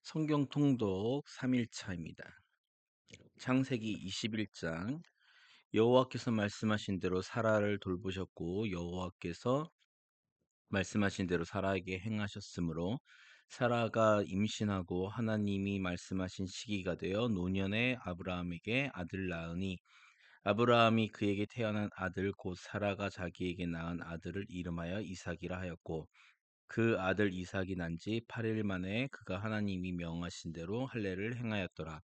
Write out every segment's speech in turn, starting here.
성경 통독 3일차입니다. 창세기 21장. 여호와께서 말씀하신 대로 사라를 돌보셨고 여호와께서 말씀하신 대로 사라에게 행하셨으므로 사라가 임신하고 하나님이 말씀하신 시기가 되어 노년에 아브라함에게 아들 낳으니 아브라함이 그에게 태어난 아들 곧 사라가 자기에게 낳은 아들을 이름하여 이삭이라 하였고 그 아들 이삭이 난 지 8일 만에 그가 하나님이 명하신 대로 할례를 행하였더라.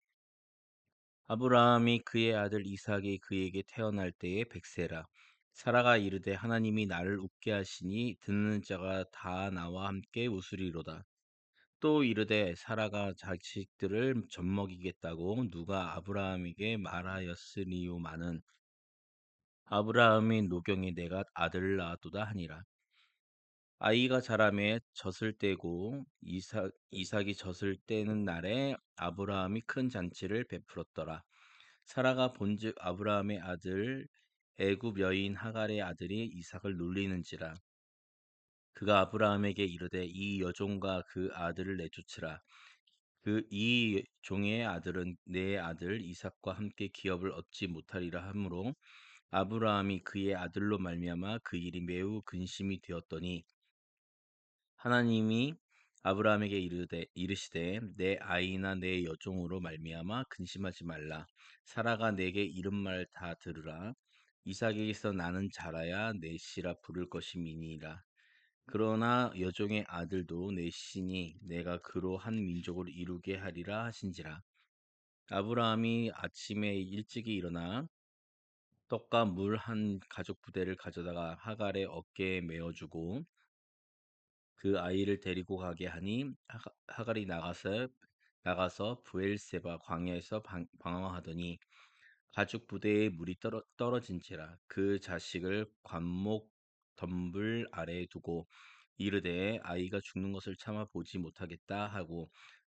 아브라함이 그의 아들 이삭이 그에게 태어날 때에 100세라. 사라가 이르되 하나님이 나를 웃게 하시니 듣는 자가 다 나와 함께 웃으리로다. 또 이르되 사라가 자식들을 젖먹이겠다고 누가 아브라함에게 말하였으리요마는 아브라함이 노경에 내가 아들을 낳았도다 하니라. 아이가 자라매 젖을 떼고 이삭이 젖을 떼는 날에 아브라함이 큰 잔치를 베풀었더라. 사라가 본즉 아브라함의 아들 애굽 여인 하갈의 아들이 이삭을 놀리는지라. 그가 아브라함에게 이르되 이 여종과 그 아들을 내쫓으라. 그 이 종의 아들은 내 아들 이삭과 함께 기업을 얻지 못하리라 하므로 아브라함이 그의 아들로 말미암아 그 일이 매우 근심이 되었더니 하나님이 아브라함에게 이르시되 내 아이나 내 여종으로 말미암아 근심하지 말라. 사라가 내게 이른 말 다 들으라. 이삭에게서 나는 자라야 내 씨라 부를 것임이니라. 그러나 여종의 아들도 내 씨니 내가 그로 한 민족을 이루게 하리라 하신지라. 아브라함이 아침에 일찍이 일어나 떡과 물 한 가죽 부대를 가져다가 하갈의 어깨에 메어주고 그 아이를 데리고 가게 하니 하갈이 나가서 브엘세바 광야에서 방황하더니 가죽 부대에 물이 떨어진지라 그 자식을 관목 덤불 아래에 두고 이르되 아이가 죽는 것을 참아 보지 못하겠다 하고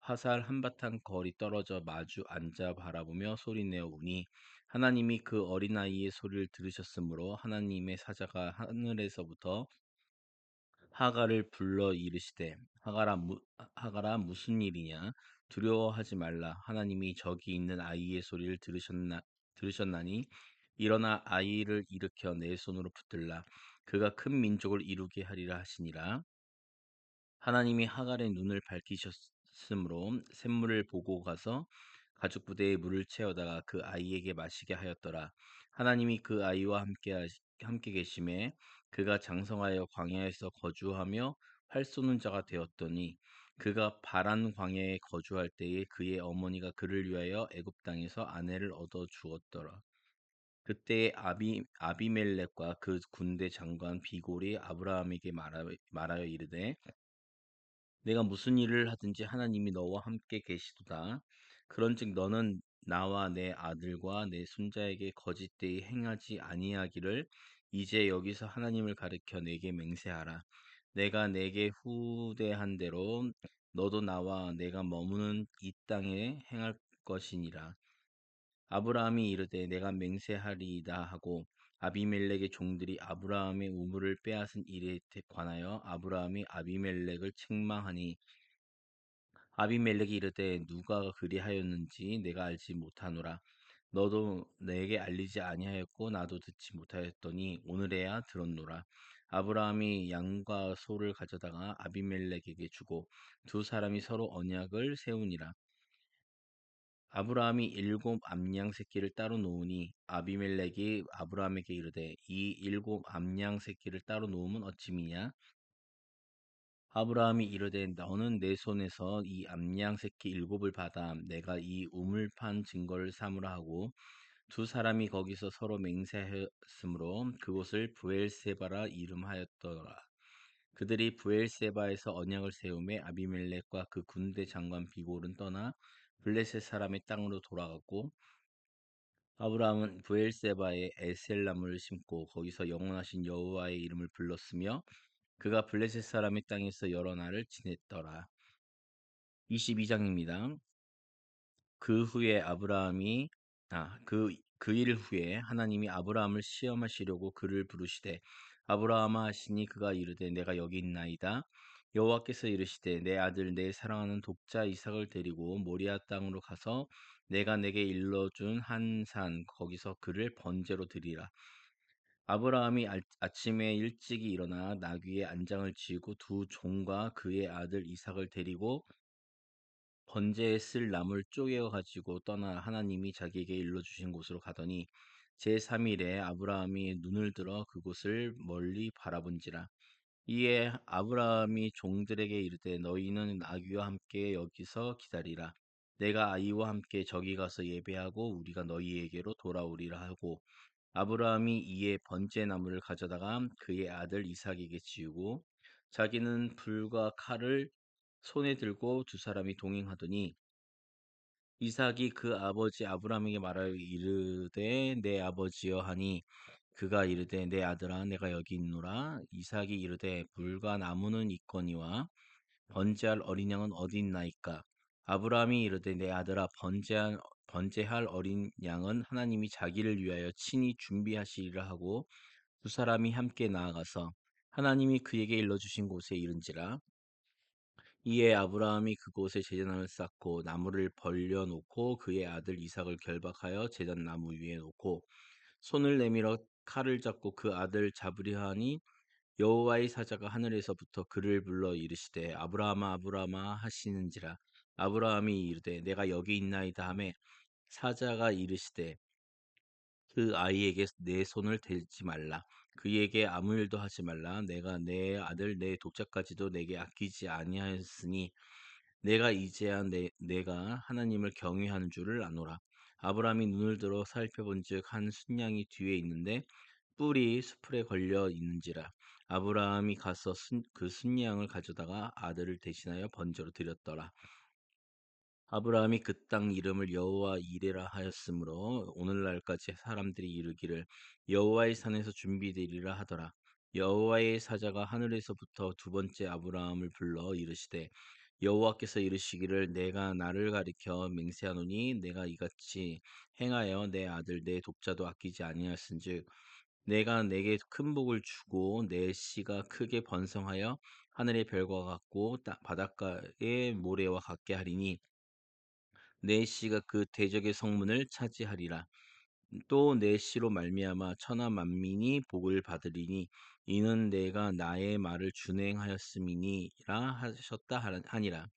화살 한바탕 거리 떨어져 마주 앉아 바라보며 소리내어 우니 하나님이 그 어린아이의 소리를 들으셨으므로 하나님의 사자가 하늘에서부터 하갈을 불러 이르시되 하갈아 무슨 일이냐 두려워하지 말라 하나님이 저기 있는 아이의 소리를 들으셨나니 일어나 아이를 일으켜 내 손으로 붙들라 그가 큰 민족을 이루게 하리라 하시니라. 하나님이 하갈의 눈을 밝히셨으므로 샘물을 보고 가서 가죽 부대에 물을 채워다가 그 아이에게 마시게 하였더라. 하나님이 그 아이와 함께 계심에 그가 장성하여 광야에서 거주하며 활 쏘는 자가 되었더니 그가 바란 광야에 거주할 때에 그의 어머니가 그를 위하여 애굽 땅에서 아내를 얻어 주었더라. 그때 아비멜렉과 그 군대 장관 비골이 아브라함에게 말하여 이르되 내가 무슨 일을 하든지 하나님이 너와 함께 계시도다. 그런즉 너는 나와 내 아들과 내 손자에게 거짓되이 행하지 아니하기를 이제 여기서 하나님을 가르쳐 내게 맹세하라. 내가 내게 후대한 대로 너도 나와 내가 머무는 이 땅에 행할 것이니라. 아브라함이 이르되 내가 맹세하리이다 하고 아비멜렉의 종들이 아브라함의 우물을 빼앗은 일에 관하여 아브라함이 아비멜렉을 책망하니 아비멜렉이 이르되 누가 그리하였는지 내가 알지 못하노라. 너도 내게 알리지 아니하였고 나도 듣지 못하였더니 오늘에야 들었노라. 아브라함이 양과 소를 가져다가 아비멜렉에게 주고 두 사람이 서로 언약을 세우니라. 아브라함이 일곱 암양 새끼를 따로 놓으니 아비멜렉이 아브라함에게 이르되 이 일곱 암양 새끼를 따로 놓으면 어찌미냐? 아브라함이 이르되 너는 내 손에서 이 암양 새끼 일곱을 받아 내가 이 우물판 증거를 삼으라 하고 두 사람이 거기서 서로 맹세하였으므로 그곳을 브엘세바라 이름하였더라. 그들이 브엘세바에서 언약을 세우매 아비멜렉과 그 군대 장관 비골은 떠나 블레셋 사람의 땅으로 돌아갔고 아브라함은 브엘세바에 에셀나무를 심고 거기서 영원하신 여호와의 이름을 불렀으며 그가 블레셋 사람의 땅에서 여러 날을 지냈더라. 22장입니다. 그 후에 그 일 후에 하나님이 아브라함을 시험하시려고 그를 부르시되 아브라함아 하시니 그가 이르되 내가 여기 있나이다. 여호와께서 이르시되 내 아들 내 사랑하는 독자 이삭을 데리고 모리아 땅으로 가서 내가 내게 일러준 한 산 거기서 그를 번제로 드리라. 아브라함이 아침에 일찍이 일어나 나귀의 안장을 지고 두 종과 그의 아들 이삭을 데리고 번제에 쓸 나무를 쪼개어 가지고 떠나 하나님이 자기에게 일러주신 곳으로 가더니 제3일에 아브라함이 눈을 들어 그곳을 멀리 바라본지라. 이에 아브라함이 종들에게 이르되 너희는 나귀와 함께 여기서 기다리라. 내가 아이와 함께 저기 가서 예배하고 우리가 너희에게로 돌아오리라 하고 아브라함이 이에 번제 나무를 가져다가 그의 아들 이삭에게 지우고 자기는 불과 칼을 손에 들고 두 사람이 동행하더니 이삭이 그 아버지 아브라함에게 말하여 이르되 내 아버지여 하니 그가 이르되 내 아들아 내가 여기 있노라. 이삭이 이르되 불과 나무는 있거니와 번제할 어린 양은 어디 있나이까. 아브라함이 이르되 내 아들아 번제할 어린 양은 하나님이 자기를 위하여 친히 준비하시리라 하고 두 사람이 함께 나아가서 하나님이 그에게 일러주신 곳에 이른지라. 이에 아브라함이 그곳에 제단을 쌓고 나무를 벌려 놓고 그의 아들 이삭을 결박하여 제단 나무 위에 놓고 손을 내밀어 칼을 잡고 그 아들 잡으려 하니 여호와의 사자가 하늘에서부터 그를 불러 이르시되 아브라함아 아브라함아 하시는지라. 아브라함이 이르되 내가 여기 있나이다 하매 사자가 이르시되 그 아이에게 내 손을 대지 말라. 그에게 아무 일도 하지 말라. 내가 내 아들 내 독자까지도 내게 아끼지 아니하였으니 내가 이제야 내가 하나님을 경외하는 줄을 아노라. 아브라함이 눈을 들어 살펴본즉 한 순양이 뒤에 있는데 뿔이 수풀에 걸려 있는지라. 아브라함이 가서 그 순양을 가져다가 아들을 대신하여 번제로 드렸더라. 아브라함이 그 땅 이름을 여호와 이레라 하였으므로 오늘날까지 사람들이 이르기를 여호와의 산에서 준비되리라 하더라. 여호와의 사자가 하늘에서부터 두 번째 아브라함을 불러 이르시되 여호와께서 이르시기를 내가 나를 가리켜 맹세하노니 내가 이같이 행하여 내 아들 내 독자도 아끼지 아니하였은즉 내가 내게 큰 복을 주고 내 씨가 크게 번성하여 하늘의 별과 같고 바닷가의 모래와 같게 하리니 내 씨가 그 대적의 성문을 차지하리라. 또 내 씨로 말미암아 천하 만민이 복을 받으리니 이는 내가 나의 말을 준행하였음이니라 하셨다 하니라.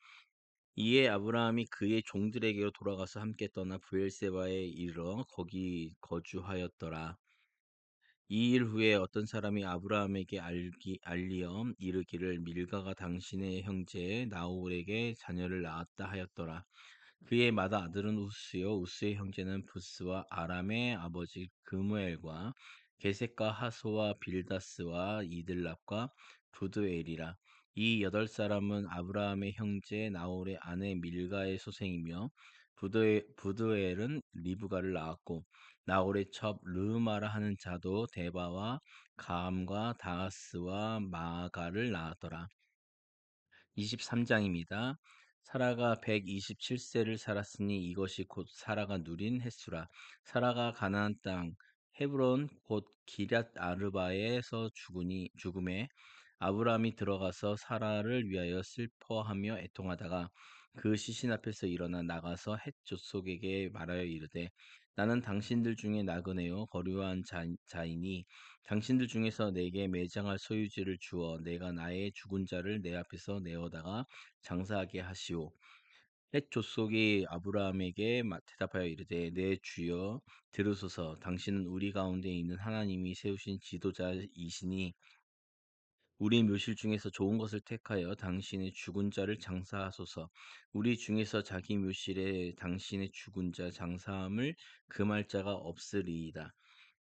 이에 아브라함이 그의 종들에게로 돌아가서 함께 떠나 브엘세바에 이르러 거기 거주하였더라. 이 일 후에 어떤 사람이 아브라함에게 알리어 이르기를 밀가가 당신의 형제 나홀에게 자녀를 낳았다 하였더라. 그의 맏 아들은 우스요 우스의 형제는 부스와 아람의 아버지 그무엘과 게셋과 하소와 빌다스와 이들랍과 부드엘이라. 이 8사람은 아브라함의 형제 나홀의 아내 밀가의 소생이며 부드엘은 리브가를 낳았고 나홀의 첩 르마라 하는 자도 데바와 가암과 다하스와 마가를 낳았더라. 23장입니다. 사라가 127세를 살았으니 이것이 곧 사라가 누린 횟수라. 사라가 가나안 땅 헤브론 곧 기럇 아르바에서 죽음에 아브라함이 들어가서 사라를 위하여 슬퍼하며 애통하다가 그 시신 앞에서 일어나 나가서 헷 족속에게 말하여 이르되 나는 당신들 중에 나그네요 거류한 자이니 당신들 중에서 내게 매장할 소유지를 주어 내가 나의 죽은 자를 내 앞에서 내어다가 장사하게 하시오. 헷 족속이 아브라함에게 대답하여 이르되 내 주여 들으소서 당신은 우리 가운데 있는 하나님이 세우신 지도자이시니 우리 묘실 중에서 좋은 것을 택하여 당신의 죽은 자를 장사하소서. 우리 중에서 자기 묘실에 당신의 죽은 자 장사함을 금할 자가 없으리이다.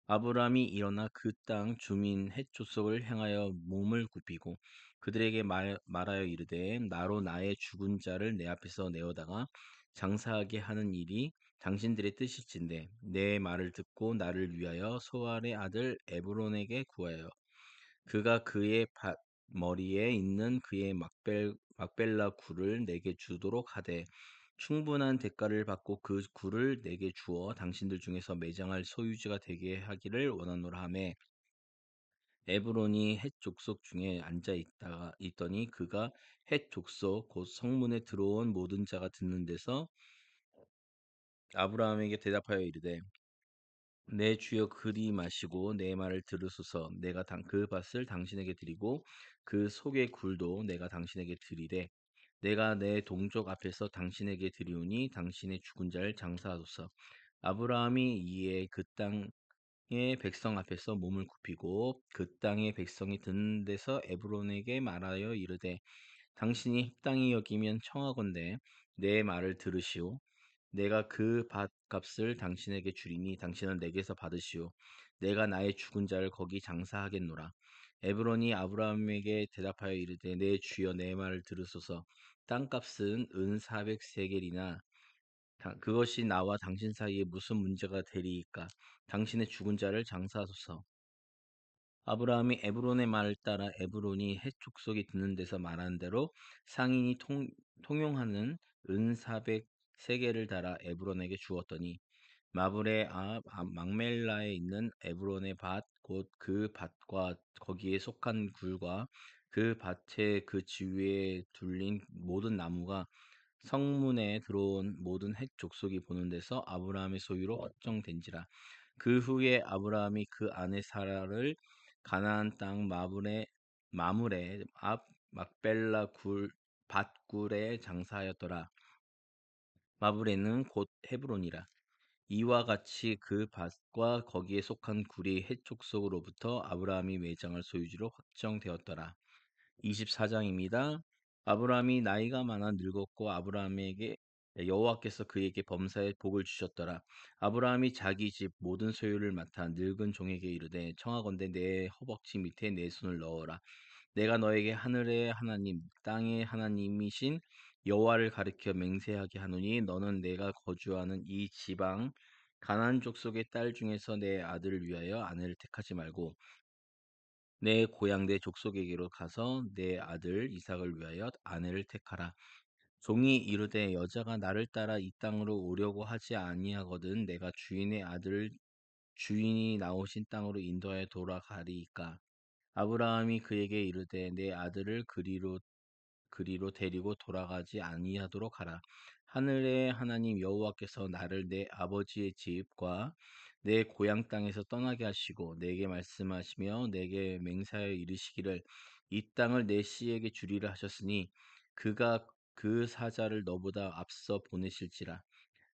아브라함이 일어나 그 땅 주민 헷 족속을 향하여 몸을 굽히고 그들에게 말하여 이르되 나로 나의 죽은 자를 내 앞에서 내어다가 장사하게 하는 일이 당신들의 뜻일진데 내 말을 듣고 나를 위하여 소알의 아들 에브론에게 구하여 그가 그의 머리에 있는 그의 막벨라 굴을 내게 주도록 하되 충분한 대가를 받고 그 굴을 내게 주어 당신들 중에서 매장할 소유지가 되게 하기를 원하노라 하매 에브론이 헷 족속 중에 앉아 있더니 그가 헷 족속 곧 성문에 들어온 모든 자가 듣는 데서 아브라함에게 대답하여 이르되 내 주여 그리 마시고 내 말을 들으소서. 내가 그 밭을 당신에게 드리고 그 속의 굴도 내가 당신에게 드리되 내가 내 동족 앞에서 당신에게 드리오니 당신의 죽은 자를 장사하소서. 아브라함이 이에 그 땅의 백성 앞에서 몸을 굽히고 그 땅의 백성이 듣는 데서 에브론에게 말하여 이르되 당신이 합당히 여기면 청하건대 내 말을 들으시오. 내가 그 밭값을 당신에게 주리니 당신은 내게서 받으시오. 내가 나의 죽은 자를 거기 장사하겠노라. 에브론이 아브라함에게 대답하여 이르되 내 주여 내 말을 들으소서. 땅값은 은 400세겔이나 그것이 나와 당신 사이에 무슨 문제가 되리이까? 당신의 죽은 자를 장사하소서. 아브라함이 에브론의 말을 따라 에브론이 헷 족속이 듣는 데서 말한 대로 상인이 통용하는 은 400세겔을 달아 에브론에게 주었더니 마블의 막멜라에 있는 에브론의 밭 곧 그 밭과 거기에 속한 굴과 그 밭의 그 지위에 둘린 모든 나무가 성문에 들어온 모든 헷 족속이 보는 데서 아브라함의 소유로 확정된지라. 그 후에 아브라함이 그 아내 사라를 가나안 땅 마물의 앞 막벨라 밭굴에 장사하였더라. 마블에는 곧 헤브론이라. 이와 같이 그 밭과 거기에 속한 굴이 헷 족속으로부터 아브라함이 매장할 소유지로 확정되었더라. 24장입니다. 아브라함이 나이가 많아 늙었고 아브라함에게 여호와께서 그에게 범사에 복을 주셨더라. 아브라함이 자기 집 모든 소유를 맡아 늙은 종에게 이르되 청하건대 내 허벅지 밑에 내 손을 넣어라. 내가 너에게 하늘의 하나님 땅의 하나님이신 여호와를 가리켜 맹세하게 하노니 너는 내가 거주하는 이 지방 가나안 족속의 딸 중에서 내 아들을 위하여 아내를 택하지 말고 내 고향 내 족속에게로 가서 내 아들 이삭을 위하여 아내를 택하라. 종이 이르되 여자가 나를 따라 이 땅으로 오려고 하지 아니하거든 내가 주인의 아들을 주인이 나오신 땅으로 인도하여 돌아가리이까. 아브라함이 그에게 이르되 내 아들을 그리로 데리고 돌아가지 아니하도록 하라. 하늘의 하나님 여호와께서 나를 내 아버지의 집과 내 고향 땅에서 떠나게 하시고 내게 말씀하시며 내게 맹세하여 이르시기를 이 땅을 내 씨에게 주리라 하셨으니 그가 그 사자를 너보다 앞서 보내실지라.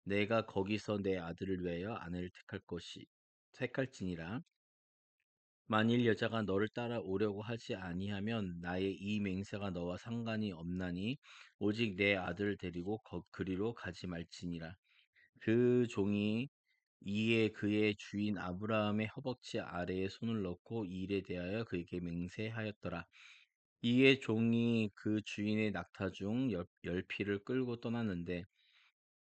내가 거기서 내 아들을 위하여 아내를 택할지니라. 만일 여자가 너를 따라 오려고 하지 아니하면 나의 이 맹세가 너와 상관이 없나니 오직 내 아들을 데리고 그리로 가지 말지니라. 그 종이 이에 그의 주인 아브라함의 허벅지 아래에 손을 넣고 이 일에 대하여 그에게 맹세하였더라. 이에 종이 그 주인의 낙타 중 열 피를 끌고 떠났는데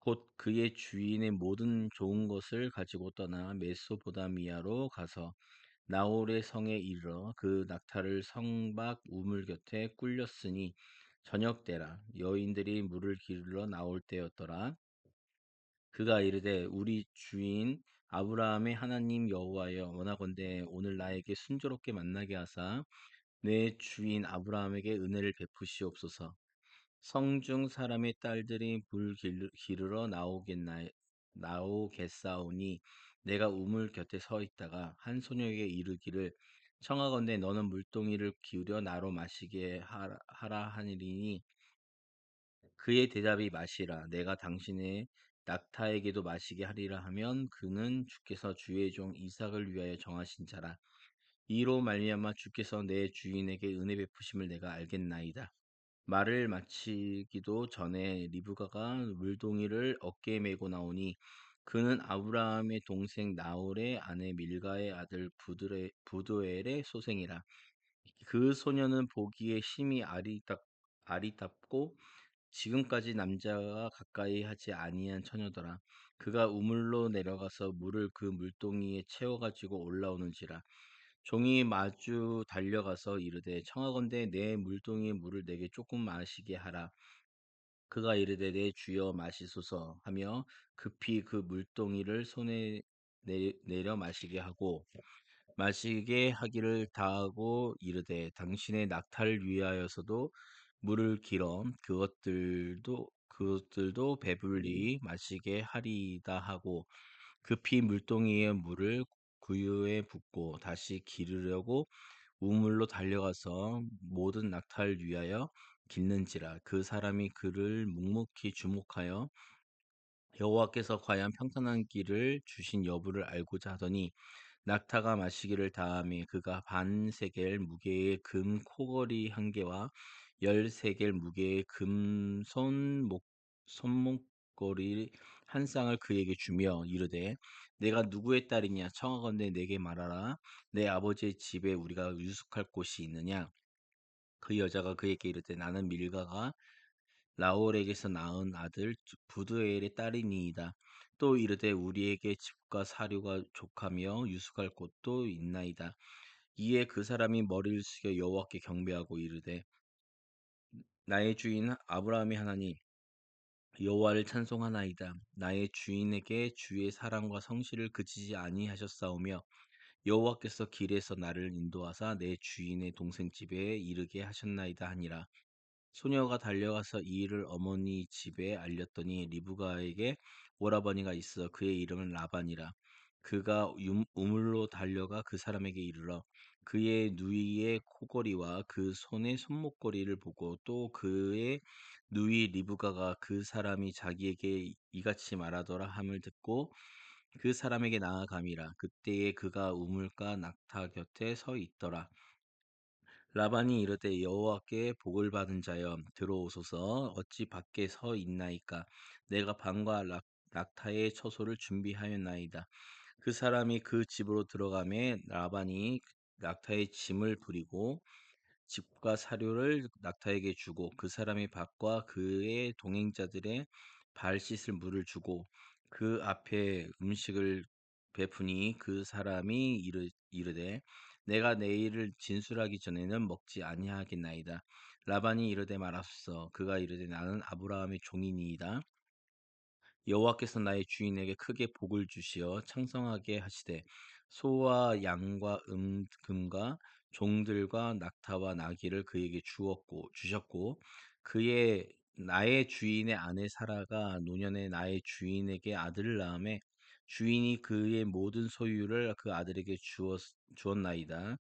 곧 그의 주인의 모든 좋은 것을 가지고 떠나 메소보다미아로 가서 나홀의 성에 이르러 그 낙타를 성밖 우물 곁에 꿀렸으니 저녁 때라 여인들이 물을 기르러 나올 때였더라. 그가 이르되 우리 주인 아브라함의 하나님 여호와여 원하건대 오늘 나에게 순조롭게 만나게 하사 내 주인 아브라함에게 은혜를 베푸시옵소서. 성중 사람의 딸들이 기르러 나오겠사오니 내가 우물 곁에 서 있다가 한 소녀에게 이르기를 청하건대 너는 물동이를 기울여 나로 마시게 하라 하니니 그의 대답이 마시라 내가 당신의 낙타에게도 마시게 하리라 하면 그는 주께서 주의 종 이삭을 위하여 정하신 자라 이로 말미암아 주께서 내 주인에게 은혜 베푸심을 내가 알겠나이다. 말을 마치기도 전에 리브가가 물동이를 어깨에 메고 나오니 그는 아브라함의 동생 나홀의 아내 밀가의 아들 부두엘의 소생이라. 그 소녀는 보기에 심히 아리답고 지금까지 남자가 가까이 하지 아니한 처녀더라. 그가 우물로 내려가서 물을 그 물동이에 채워가지고 올라오는지라. 종이 마주 달려가서 이르되 청하건대 내 물동이의 물을 내게 조금 마시게 하라. 그가 이르되 내 주여 마시소서 하며 급히 그 물동이를 손에 내려 마시게 하고 마시게 하기를 다하고 이르되 당신의 낙타를 위하여서도 물을 길어 그것들도 배불리 마시게 하리이다 하고 급히 물동이의 물을 구유에 붓고 다시 기르려고 우물로 달려가서 모든 낙타를 위하여 깃는지라 그 사람이 그를 묵묵히 주목하여 여호와께서 과연 평탄한 길을 주신 여부를 알고자 하더니 낙타가 마시기를 다함에 그가 반 세겔 무게의 금 코걸이 한 개와 13겔 무게의 금 손목걸이 한 쌍을 그에게 주며 이르되 내가 누구의 딸이냐 청하건대 내게 말하라 내 아버지의 집에 우리가 유숙할 곳이 있느냐 그 여자가 그에게 이르되 나는 밀가가 라올에게서 낳은 아들 부두엘의 딸이니이다. 또 이르되 우리에게 집과 사료가 족하며 유숙할 곳도 있나이다. 이에 그 사람이 머리를 숙여 여호와께 경배하고 이르되 나의 주인 아브라함의 하나님 여호와를 찬송하나이다. 나의 주인에게 주의 사랑과 성실을 그치지 아니하셨사오며 여호와께서 길에서 나를 인도하사 내 주인의 동생 집에 이르게 하셨나이다 하니라. 소녀가 달려가서 이 일을 어머니 집에 알렸더니 리브가에게 오라버니가 있어 그의 이름은 라반이라. 그가 우물로 달려가 그 사람에게 이르러 그의 누이의 코걸이와 그 손의 손목걸이를 보고 또 그의 누이 리브가가 그 사람이 자기에게 이같이 말하더라 함을 듣고 그 사람에게 나아감이라. 그때에 그가 우물가 낙타 곁에 서 있더라. 라반이 이르되 여호와께 복을 받은 자여 들어오소서 어찌 밖에 서 있나이까 내가 방과 낙타의 처소를 준비하였나이다. 그 사람이 그 집으로 들어가매 라반이 낙타의 짐을 부리고 집과 사료를 낙타에게 주고 그 사람의 밭과 그의 동행자들의 발 씻을 물을 주고 그 앞에 음식을 베푸니 그 사람이 이르되 내가 내일을 진술하기 전에는 먹지 아니하겠나이다. 라반이 이르되 말하소서. 그가 이르되 나는 아브라함의 종이니이다. 여호와께서 나의 주인에게 크게 복을 주시어 창성하게 하시되 소와 양과 금과 종들과 낙타와 나귀를 그에게 주셨고 그의 나의 주인의 아내 사라가 노년에 나의 주인에게 아들을 낳음에 주인이 그의 모든 소유를 그 아들에게 주었나이다.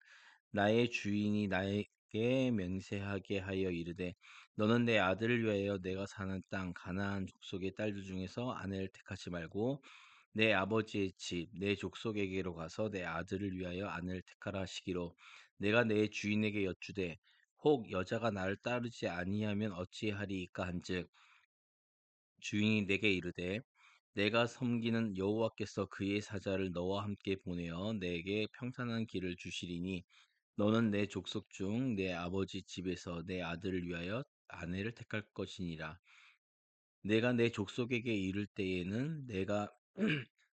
나의 주인이 나에게 맹세하게 하여 이르되 너는 내 아들을 위하여 내가 사는 땅 가나안 족속의 딸들 중에서 아내를 택하지 말고 내 아버지의 집 내 족속에게로 가서 내 아들을 위하여 아내를 택하라 하시기로 내가 내 주인에게 여쭈되 혹 여자가 나를 따르지 아니하면 어찌하리이까 한즉 주인이 내게 이르되 내가 섬기는 여호와께서 그의 사자를 너와 함께 보내어 내게 평탄한 길을 주시리니 너는 내 족속 중 내 아버지 집에서 내 아들을 위하여 아내를 택할 것이니라. 내가 내 족속에게 이를 때에는 내가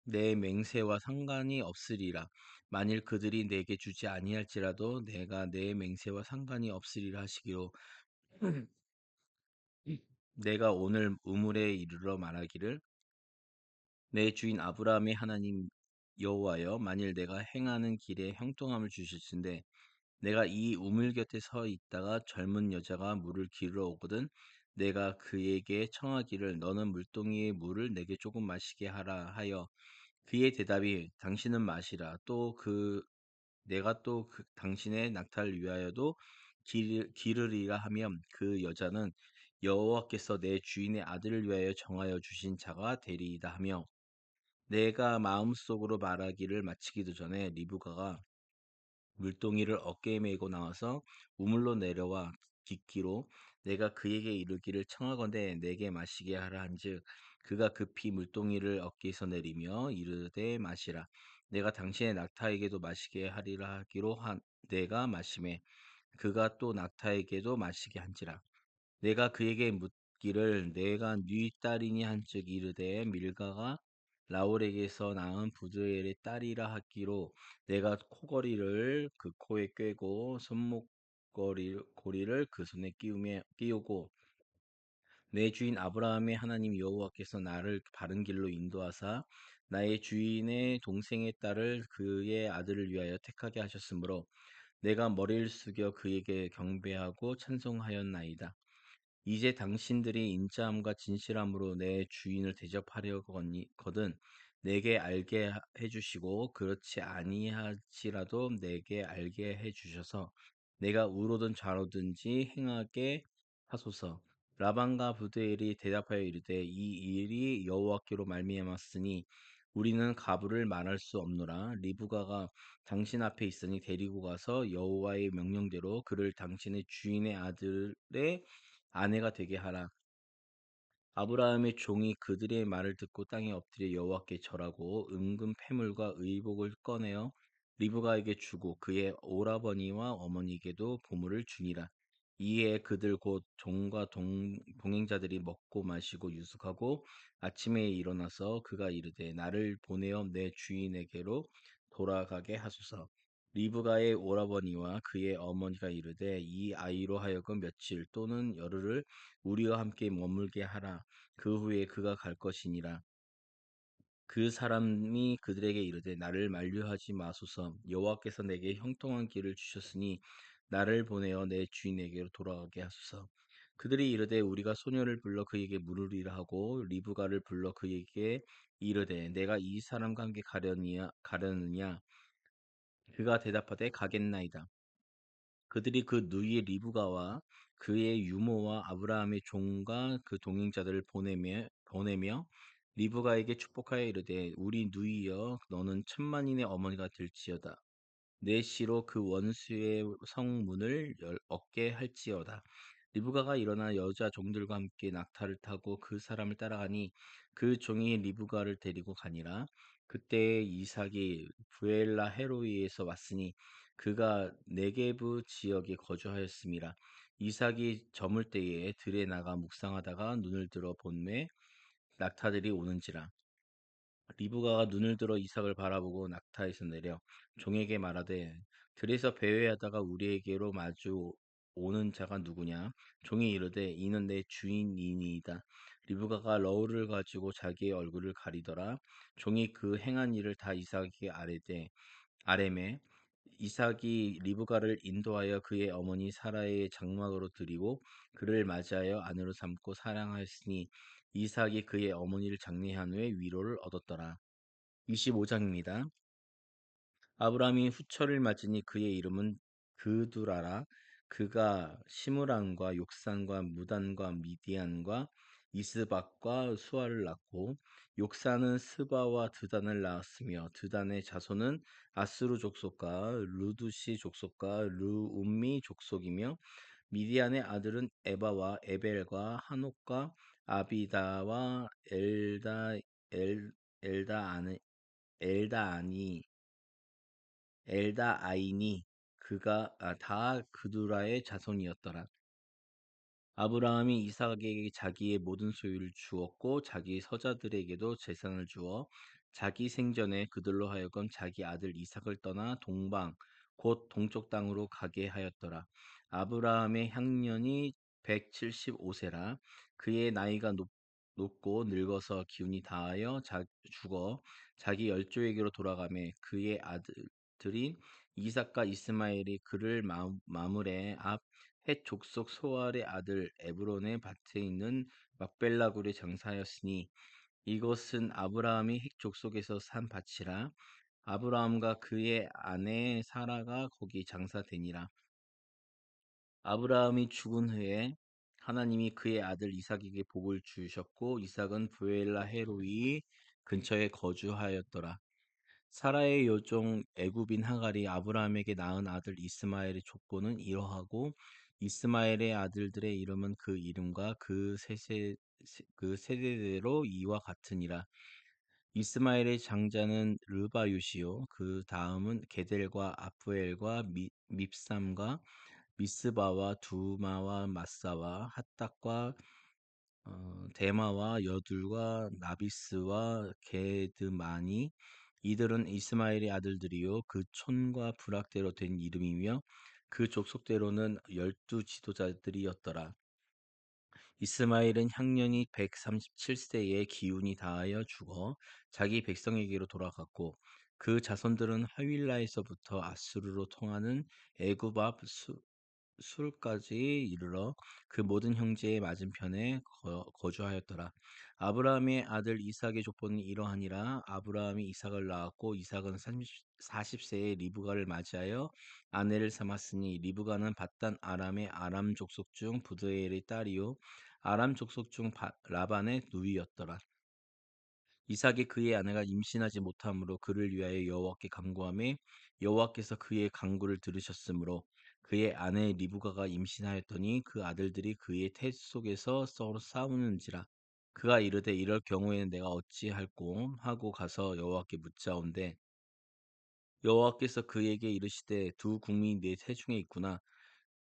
내 맹세와 상관이 없으리라. 만일 그들이 내게 주지 아니할지라도 내가 내 맹세와 상관이 없으리라 하시기로 내가 오늘 우물에 이르러 말하기를 내 주인 아브라함의 하나님 여호와여 만일 내가 행하는 길에 형통함을 주실진데 내가 이 우물 곁에 서 있다가 젊은 여자가 물을 기르러 오거든 내가 그에게 청하기를 너는 물동이의 물을 내게 조금 마시게 하라 하여 그의 대답이 당신은 마시라 또 내가 또 당신의 낙타를 위하여도 기르리라 하면 그 여자는 여호와께서 내 주인의 아들을 위하여 정하여 주신 자가 되리이다 하며 내가 마음속으로 말하기를 마치기도 전에 리브가가 물동이를 어깨에 메고 나와서 우물로 내려와 깃기로 내가 그에게 이르기를 청하건대 내게 마시게 하라 한즉 그가 급히 물동이를 어깨에서 내리며 이르되 마시라 내가 당신의 낙타에게도 마시게 하리라 하기로 내가 마시매 그가 또 낙타에게도 마시게 한지라 내가 그에게 묻기를 내가 네 딸이니 한즉 이르되 밀가가 라울에게서 낳은 부두엘의 딸이라 하기로 내가 코걸이를 그 코에 꿰고 손목걸이 고리를 그 손에 끼우고 내 주인 아브라함의 하나님 여호와께서 나를 바른 길로 인도하사 나의 주인의 동생의 딸을 그의 아들을 위하여 택하게 하셨으므로 내가 머리를 숙여 그에게 경배하고 찬송하였나이다. 이제 당신들이 인자함과 진실함으로 내 주인을 대접하려거든 내게 알게 해주시고 그렇지 아니하지라도 내게 알게 해주셔서 내가 우로든 좌로든지 행하게 하소서. 라반과 부두엘이 대답하여 이르되 이 일이 여호와께로 말미암았으니 우리는 가부를 말할 수 없노라. 리브가가 당신 앞에 있으니 데리고 가서 여호와의 명령대로 그를 당신의 주인의 아들의 아내가 되게 하라. 아브라함의 종이 그들의 말을 듣고 땅에 엎드려 여호와께 절하고 은금 패물과 의복을 꺼내어 리브가에게 주고 그의 오라버니와 어머니에게도 보물을 주니라. 이에 그들 곧 종과 동행자들이 먹고 마시고 유숙하고 아침에 일어나서 그가 이르되 나를 보내어 내 주인에게로 돌아가게 하소서. 리브가의 오라버니와 그의 어머니가 이르되 이 아이로 하여금 며칠 또는 열흘을 우리와 함께 머물게 하라. 그 후에 그가 갈 것이니라. 그 사람이 그들에게 이르되 나를 만류하지 마소서. 여호와께서 내게 형통한 길을 주셨으니 나를 보내어 내 주인에게로 돌아가게 하소서. 그들이 이르되 우리가 소녀를 불러 그에게 물으리라 하고 리브가를 불러 그에게 이르되 내가 이 사람과 함께 가려느냐 그가 대답하되 가겠나이다. 그들이 그 누이의 리브가와 그의 유모와 아브라함의 종과 그 동행자들을 보내며 리브가에게 축복하여 이르되 우리 누이여 너는 천만인의 어머니가 될지어다. 내 시로 그 원수의 성문을 얻게 할지어다. 리브가가 일어나 여자 종들과 함께 낙타를 타고 그 사람을 따라가니 그 종이 리브가를 데리고 가니라. 그때 이삭이 부엘라 헤로이에서 왔으니 그가 네게부 지역에 거주하였음이라. 이삭이 저물 때에 들에 나가 묵상하다가 눈을 들어 본매 낙타들이 오는지라. 리브가가 눈을 들어 이삭을 바라보고 낙타에서 내려 종에게 말하되 들에서 배회하다가 우리에게로 마주 오는 자가 누구냐? 종이 이르되 이는 내 주인이니이다. 리브가가 러울을 가지고 자기의 얼굴을 가리더라. 종이 그 행한 일을 다 이삭에게 아뢰매 이삭이 리브가를 인도하여 그의 어머니 사라의 장막으로 들이고 그를 맞이하여 아내로 삼고 사랑하였으니 이삭이 그의 어머니를 장례한 후에 위로를 얻었더라. 25장입니다. 아브라함이 후처를 맞으니 그의 이름은 그두라라. 그가 시므란과 욕산과 무단과 미디안과 이스박과 수아를 낳고 욕산은 스바와 드단을 낳았으며 드단의 자손은 아스루 족속과 루두시 족속과 르움미 족속이며 미디안의 아들은 에바와 에벨과 한옥과 아비다와 엘다 엘다아니 엘다아이니 그가 다 그두라의 자손이었더라. 아브라함이 이삭에게 자기의 모든 소유를 주었고 자기 서자들에게도 재산을 주어 자기 생전에 그들로 하여금 자기 아들 이삭을 떠나 동방 곧 동쪽 땅으로 가게 하였더라. 아브라함의 향년이 175세라. 그의 나이가 높고 늙어서 기운이 다하여 죽어 자기 열조에게로 돌아가매 그의 아들인 이삭과 이스마엘이 그를 마물의 앞 헷 족속 소알의 아들 에브론의 밭에 있는 막벨라 굴에 장사하였으니 이것은 아브라함이 헷 족속에서 산 밭이라. 아브라함과 그의 아내 사라가 거기 장사되니라. 아브라함이 죽은 후에 하나님이 그의 아들 이삭에게 복을 주셨고 이삭은 부엘라 헤로이 근처에 거주하였더라. 사라의 여종 애굽인 하갈이 아브라함에게 낳은 아들 이스마엘의 족보는 이러하고 이스마엘의 아들들의 이름은 그 이름과 그 세대대로 이와 같으니라. 이스마엘의 장자는 르바요시요 그 다음은 게델과 아프엘과 밉삼과 미스바와 두마와 마사와 핫딱과 데마와 여둘과 나비스와 게드마니 이들은 이스마엘의 아들들이요 그 촌과 부락대로 된 이름이며 그 족속대로는 12 지도자들이었더라. 이스마엘은 향년이 137세에 기운이 다하여 죽어 자기 백성에게로 돌아갔고 그 자손들은 하윌라에서부터 아수르로 통하는 애굽 앞 술까지 이르러 그 모든 형제의 맞은편에 거주하였더라. 아브라함의 아들 이삭의 족보는 이러하니라. 아브라함이 이삭을 낳았고 이삭은 40세에 리브가를 맞이하여 아내를 삼았으니 리브가는 밧단 아람의 아람 족속 중 부드엘의 딸이요 아람 족속 중 라반의 누이였더라. 이삭이 그의 아내가 임신하지 못함으로 그를 위하여 여호와께 간구하매 여호와께서 그의 간구를 들으셨으므로 그의 아내 리브가가 임신하였더니 그 아들들이 그의 태 속에서 서로 싸우는지라 그가 이르되 이럴 경우에는 내가 어찌할꼬 하고 가서 여호와께 묻자온대 여호와께서 그에게 이르시되 두 국민이 내 태중에 있구나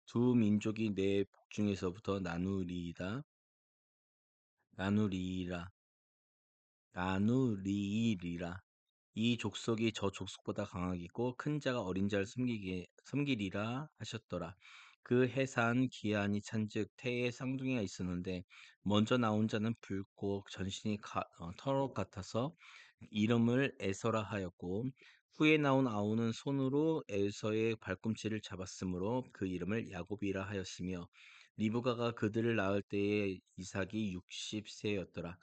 두 민족이 내 복중에서부터 나누리이라 나누리이리라 이 족속이 저 족속보다 강하겠고 큰 자가 어린 자를 섬기리라 하셨더라. 그 해산 기한이 찬즉 태에 쌍둥이가 있었는데 먼저 나온 자는 붉고 전신이 털옷 같아서 이름을 에서라 하였고 후에 나온 아우는 손으로 에서의 발꿈치를 잡았으므로 그 이름을 야곱이라 하였으며 리브가가 그들을 낳을 때에 이삭이 60세였더라.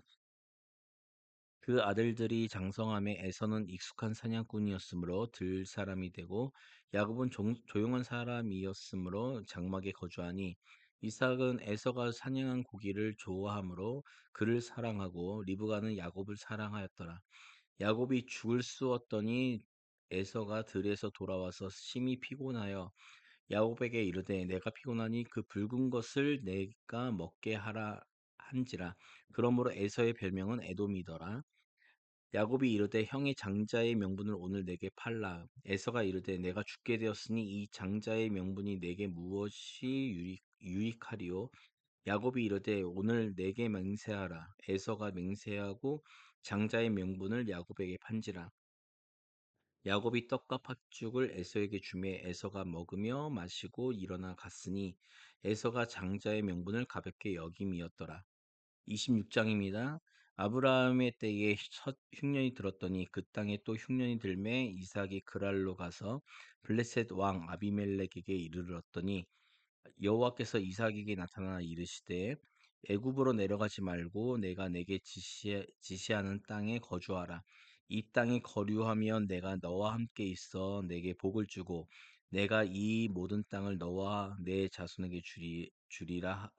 그 아들들이 장성함에 에서는 익숙한 사냥꾼이었으므로 들 사람이 되고 야곱은 조용한 사람이었으므로 장막에 거주하니 이삭은 에서가 사냥한 고기를 좋아하므로 그를 사랑하고 리브가는 야곱을 사랑하였더라. 야곱이 죽을 쑤었더니 에서가 들에서 돌아와서 심히 피곤하여 야곱에게 이르되 내가 피곤하니 그 붉은 것을 내가 먹게 하라 한지라. 그러므로 에서의 별명은 에돔이더라. 야곱이 이르되 형의 장자의 명분을 오늘 내게 팔라. 에서가 이르되 내가 죽게 되었으니 이 장자의 명분이 내게 무엇이 유익하리요? 야곱이 이르되 오늘 내게 맹세하라. 에서가 맹세하고 장자의 명분을 야곱에게 판지라. 야곱이 떡과 팥죽을 에서에게 주매 에서가 먹으며 마시고 일어나 갔으니 에서가 장자의 명분을 가볍게 여김이었더라. 26장입니다. 아브라함의 때에 첫 흉년이 들었더니 그 땅에 또 흉년이 들매 이삭이 그랄로 가서 블레셋 왕 아비멜렉에게 이르렀더니 여호와께서 이삭에게 나타나 이르시되 애굽으로 내려가지 말고 내가 내게 지시하는 땅에 거주하라. 이 땅이 거류하면 내가 너와 함께 있어 내게 복을 주고 내가 이 모든 땅을 너와 내 자손에게 주리라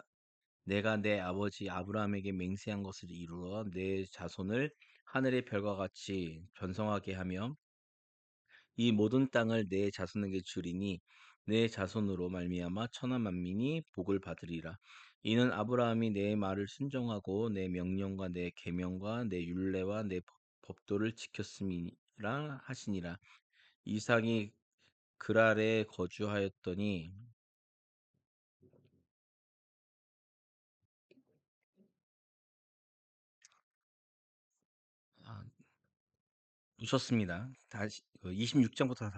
내가 내 아버지 아브라함에게 맹세한 것을 이루어 내 자손을 하늘의 별과 같이 전성하게 하며 이 모든 땅을 내 자손에게 주리니 내 자손으로 말미암아 천하 만민이 복을 받으리라. 이는 아브라함이 내 말을 순종하고 내 명령과 내 계명과 내 율례와 내 법도를 지켰음이라 하시니라. 이삭이 그랄에 거주하였더니 아, 웃었습니다. 다시 26장부터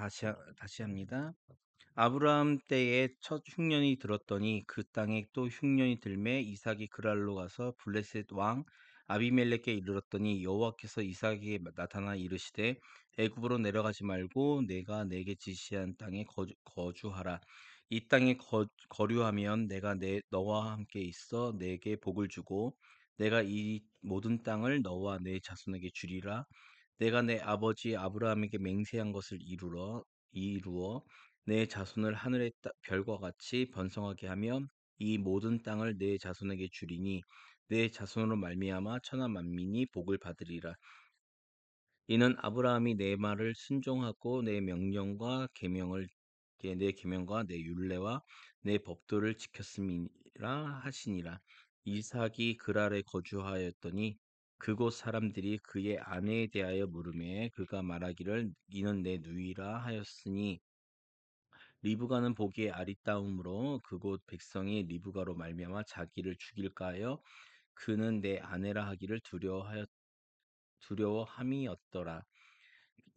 다시 합니다. 아브라함 때에 첫 흉년이 들었더니 그 땅에 또 흉년이 들매 이삭이 그랄로 가서 블레셋 왕 아비멜렉에 이르렀더니 여호와께서 이삭에게 나타나 이르시되 애굽으로 내려가지 말고 내가 내게 지시한 땅에 거주하라. 이 땅에 거류하면 내가 너와 함께 있어 내게 복을 주고 내가 이 모든 땅을 너와 내 자손에게 주리라. 내가 내 아버지 아브라함에게 맹세한 것을 이루어 내 자손을 하늘의 별과 같이 번성하게 하며 이 모든 땅을 내 자손에게 주리니 내 자손으로 말미암아 천하 만민이 복을 받으리라. 이는 아브라함이 내 말을 순종하고 내 계명과 내 율례와 내 법도를 지켰음이라 하시니라. 이삭이 그랄에 거주하였더니 그곳 사람들이 그의 아내에 대하여 물으매 그가 말하기를 이는 내 누이라 하였으니 리브가는 보기에 아리따움으로 그곳 백성이 리브가로 말미암아 자기를 죽일까 하여 그는 내 아내라 하기를 두려워함이었더라.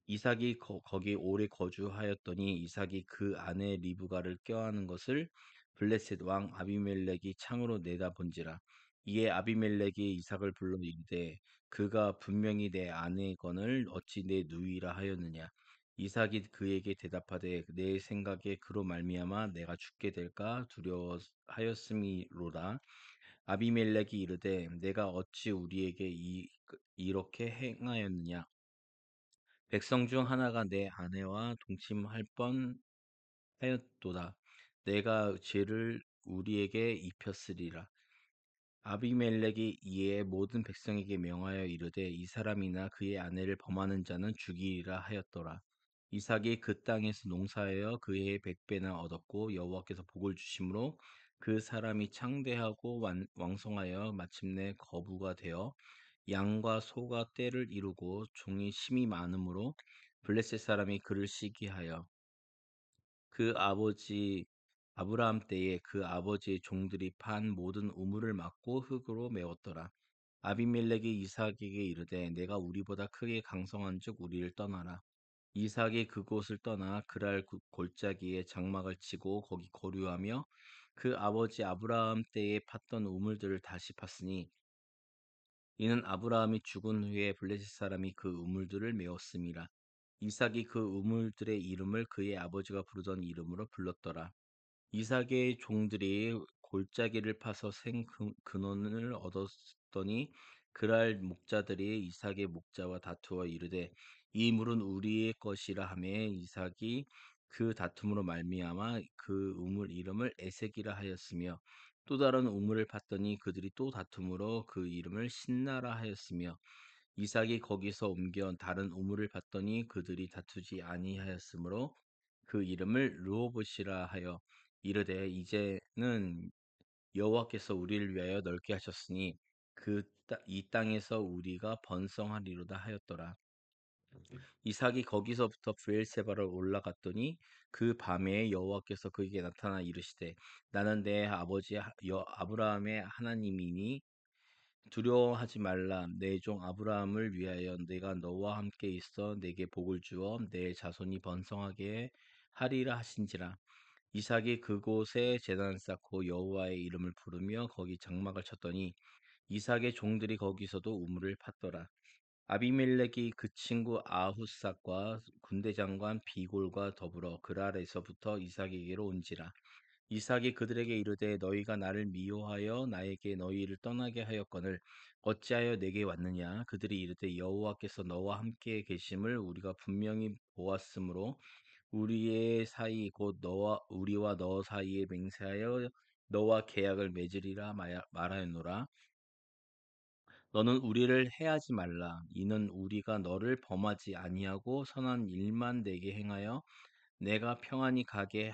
이삭이 거기 오래 거주하였더니 이삭이 그 아내 리브가를 껴안은 것을 블레셋 왕 아비멜렉이 창으로 내다본지라. 이에 아비멜렉이 이삭을 불러 이르되 그가 분명히 내 아내거늘 어찌 내 누이라 하였느냐. 이삭이 그에게 대답하되 내 생각에 그로 말미암아 내가 죽게 될까 두려워하였음이로다. 아비멜렉이 이르되 내가 어찌 우리에게 이렇게 행하였느냐. 백성 중 하나가 내 아내와 동침할 뻔하였도다. 내가 죄를 우리에게 입혔으리라. 아비멜렉이 이에 모든 백성에게 명하여 이르되 이 사람이나 그의 아내를 범하는 자는 죽이리라 하였더라. 이삭이 그 땅에서 농사하여 그 해에 100배나 얻었고 여호와께서 복을 주심으로 그 사람이 창대하고 왕성하여 마침내 거부가 되어 양과 소가 떼를 이루고 종이 심이 많으므로 블레셋 사람이 그를 시기하여 그 아버지 아브라함 때에 그 아버지의 종들이 판 모든 우물을 막고 흙으로 메웠더라. 아비멜렉이 이삭에게 이르되 내가 우리보다 크게 강성한즉 우리를 떠나라. 이삭이 그곳을 떠나 그랄 골짜기에 장막을 치고 거기 거류하며 그 아버지 아브라함 때에 팠던 우물들을 다시 팠으니 이는 아브라함이 죽은 후에 블레셋 사람이 그 우물들을 메웠음이라. 이삭이 그 우물들의 이름을 그의 아버지가 부르던 이름으로 불렀더라. 이삭의 종들이 골짜기를 파서 생 근원을 얻었더니 그랄 목자들이 이삭의 목자와 다투어 이르되 이 물은 우리의 것이라 하매 이삭이 그 다툼으로 말미암아 그 우물 이름을 에색이라 하였으며 또 다른 우물을 팠더니 그들이 또 다툼으로 그 이름을 신나라 하였으며 이삭이 거기서 옮겨 다른 우물을 팠더니 그들이 다투지 아니하였으므로 그 이름을 르호봇이라 하여 이르되 이제는 여호와께서 우리를 위하여 넓게 하셨으니 이 땅에서 우리가 번성하리로다 하였더라. 이삭이 거기서부터 브엘세바를 올라갔더니 그 밤에 여호와께서 그에게 나타나 이르시되 나는 내 아버지 아브라함의 하나님이니 두려워하지 말라. 내 종 아브라함을 위하여 내가 너와 함께 있어 내게 복을 주어 내 자손이 번성하게 하리라 하신지라. 이삭이 그곳에 제단을 쌓고 여호와의 이름을 부르며 거기 장막을 쳤더니 이삭의 종들이 거기서도 우물을 팠더라. 아비멜렉이 그 친구 아후삭과 군대 장관 비골과 더불어 그랄에서부터 이삭에게로 온지라. 이삭이 그들에게 이르되 너희가 나를 미워하여 나에게 너희를 떠나게 하였거늘 어찌하여 내게 왔느냐. 그들이 이르되 여호와께서 너와 함께 계심을 우리가 분명히 보았으므로 우리의 사이 곧 너와 우리와 너 사이에 맹세하여 너와 계약을 맺으리라 말하였노라. 너는 우리를 해하지 말라. 이는 우리가 너를 범하지 아니하고 선한 일만 내게 행하여 내가 평안히 가게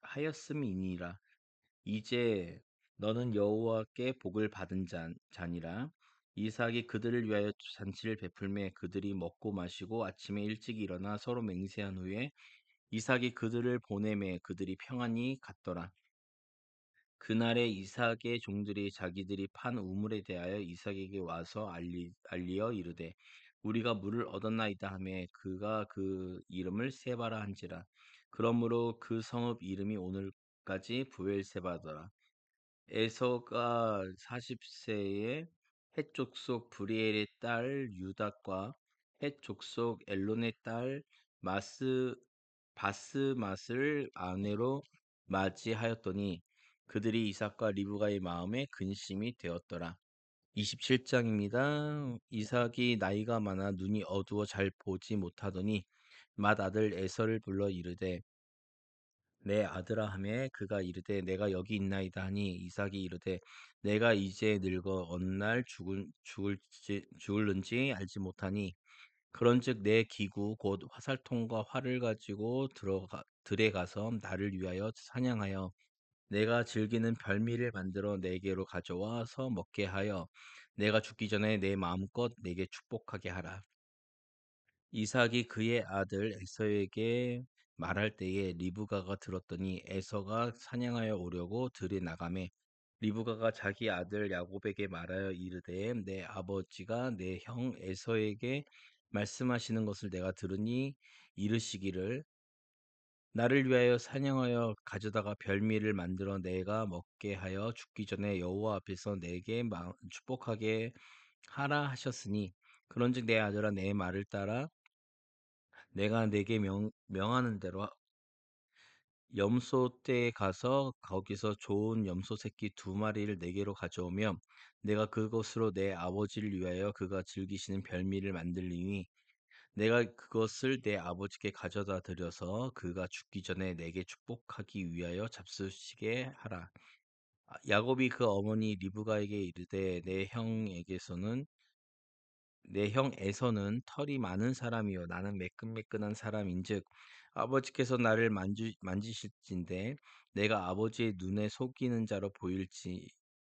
하였음이니라. 이제 너는 여호와께 복을 받은 자니라. 이삭이 그들을 위하여 잔치를 베풀매 그들이 먹고 마시고 아침에 일찍 일어나 서로 맹세한 후에 이삭이 그들을 보내매 그들이 평안히 갔더라. 그날에 이삭의 종들이 자기들이 판 우물에 대하여 이삭에게 와서 알리어 이르되 우리가 물을 얻었나이다 하매 그가 그 이름을 세바라 한지라. 그러므로 그 성읍 이름이 오늘까지 부엘세바더라. 에서가 40세에 헷 족속 브리엘의 딸 유다과 헷 족속 엘론의 딸 마스 바스맛을 아내로 맞이하였더니 그들이 이삭과 리브가의 마음에 근심이 되었더라. 27장입니다. 이삭이 나이가 많아 눈이 어두워 잘 보지 못하더니 맏아들 에서를 불러 이르되 내 아들아 하매 그가 이르되 내가 여기 있나이다 하니 이삭이 이르되 내가 이제 늙어 어느 날 죽을는지 알지 못하니 그런즉 내 기구 곧 화살통과 활을 가지고 들에 가서 나를 위하여 사냥하여 내가 즐기는 별미를 만들어 내게로 가져와서 먹게 하여 내가 죽기 전에 내 마음껏 내게 축복하게 하라. 이삭이 그의 아들 에서에게 말할 때에 리브가가 들었더니 에서가 사냥하여 오려고 들에 나가매 리브가가 자기 아들 야곱에게 말하여 이르되 내 아버지가 내 형 에서에게 말씀하시는 것을 내가 들으니 이르시기를 나를 위하여 사냥하여 가져다가 별미를 만들어 내가 먹게 하여 죽기 전에 여호와 앞에서 내게 축복하게 하라 하셨으니 그런즉 내 아들아 내 말을 따라 내가 내게 명하는 대로 염소 떼에 가서 거기서 좋은 염소 새끼 두 마리를 내게로 가져오면 내가 그것으로 내 아버지를 위하여 그가 즐기시는 별미를 만들리니 내가 그것을 내 아버지께 가져다 드려서 그가 죽기 전에 내게 축복하기 위하여 잡수시게 하라. 야곱이 그 어머니 리브가에게 이르되 내 형 에서는 털이 많은 사람이요 나는 매끈매끈한 사람인즉 아버지께서 나를 만지실진데 내가 아버지의 눈에 속이는 자로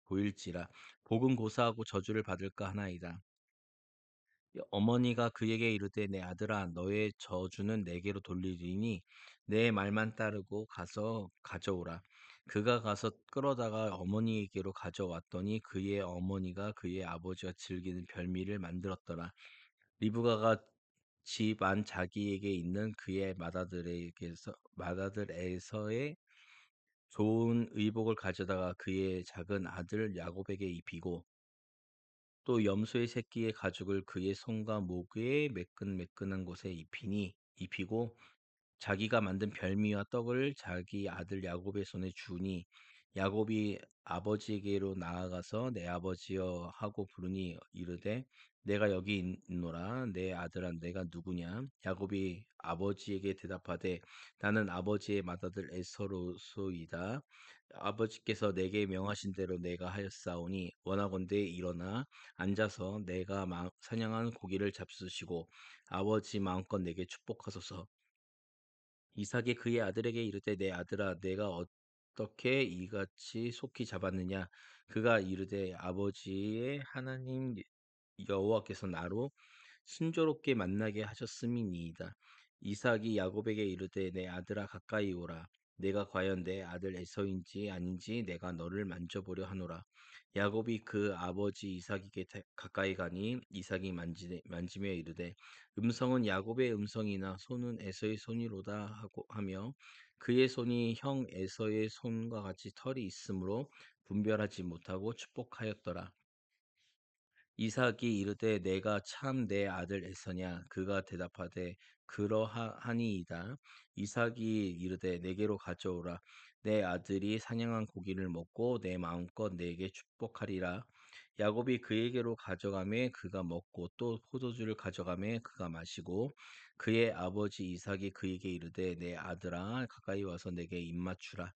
보일지라 복은 고사하고 저주를 받을까 하나이다. 어머니가 그에게 이르되 내 아들아 너의 저주는 내게로 돌리리니 내 말만 따르고 가서 가져오라. 그가 가서 끌어다가 어머니에게로 가져왔더니 그의 어머니가 그의 아버지가 즐기는 별미를 만들었더라. 리브가가 집 안 자기에게 있는 그의 맏아들에서의 좋은 의복을 가져다가 그의 작은 아들 야곱에게 입히고 또 염소의 새끼의 가죽을 그의 손과 목에 매끈매끈한 곳에 입히고 자기가 만든 별미와 떡을 자기 아들 야곱의 손에 주니 야곱이 아버지에게로 나아가서 내 아버지여 하고 부르니 이르되 내가 여기 있노라 내 아들아 내가 누구냐 야곱이 아버지에게 대답하되 나는 아버지의 맏아들 에서로소이다 아버지께서 내게 명하신 대로 내가 하였사오니 원하건대 일어나 앉아서 내가 사냥한 고기를 잡수시고 아버지 마음껏 내게 축복하소서 이삭이 그의 아들에게 이르되 내 아들아 내가 어떻게 이같이 속히 잡았느냐 그가 이르되 아버지의 하나님 여호와께서 나로 순조롭게 만나게 하셨음이니이다. 이삭이 야곱에게 이르되 내 아들아 가까이 오라. 내가 과연 내 아들 에서인지 아닌지 내가 너를 만져보려 하노라. 야곱이 그 아버지 이삭에게 가까이 가니 이삭이 만지며 이르되 음성은 야곱의 음성이나 손은 에서의 손이로다 하며 그의 손이 형 에서의 손과 같이 털이 있으므로 분별하지 못하고 축복하였더라. 이삭이 이르되 내가 참 내 아들 에서냐 그가 대답하되 그러하니이다 이삭이 이르되 내게로 가져오라 내 아들이 사냥한 고기를 먹고 내 마음껏 내게 축복하리라 야곱이 그에게로 가져가매 그가 먹고 또 포도주를 가져가매 그가 마시고 그의 아버지 이삭이 그에게 이르되 내 아들아 가까이 와서 내게 입맞추라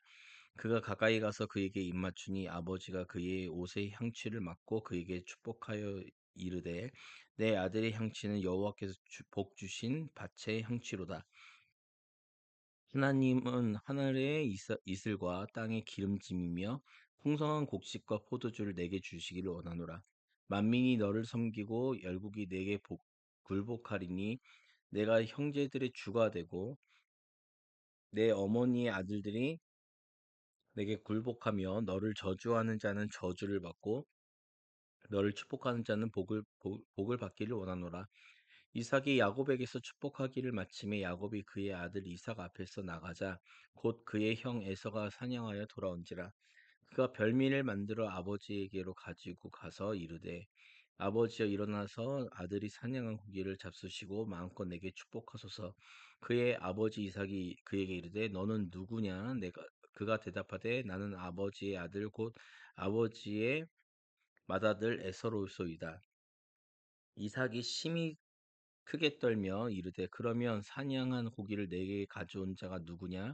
그가 가까이 가서 그에게 입맞추니 아버지가 그의 옷의 향취를 맡고 그에게 축복하여 이르되 내 아들의 향취는 여호와께서 복 주신 밭의 향취로다. 하나님은 하늘의 이슬과 땅의 기름짐이며 풍성한 곡식과 포도주를 내게 주시기를 원하노라. 만민이 너를 섬기고 열국이 내게 굴복하리니 내가 형제들의 주가 되고 내 어머니의 아들들이 내게 굴복하며 너를 저주하는 자는 저주를 받고 너를 축복하는 자는 복을 받기를 원하노라. 이삭이 야곱에게서 축복하기를 마침에 야곱이 그의 아들 이삭 앞에서 나가자 곧 그의 형 에서가 사냥하여 돌아온지라. 그가 별미를 만들어 아버지에게로 가지고 가서 이르되 아버지여 일어나서 아들이 사냥한 고기를 잡수시고 마음껏 내게 축복하소서. 그의 아버지 이삭이 그에게 이르되 너는 누구냐? 그가 대답하되 나는 아버지의 아들 곧 아버지의 맏아들 에서로소이다. 이삭이 심히 크게 떨며 이르되 그러면 사냥한 고기를 내게 가져온 자가 누구냐?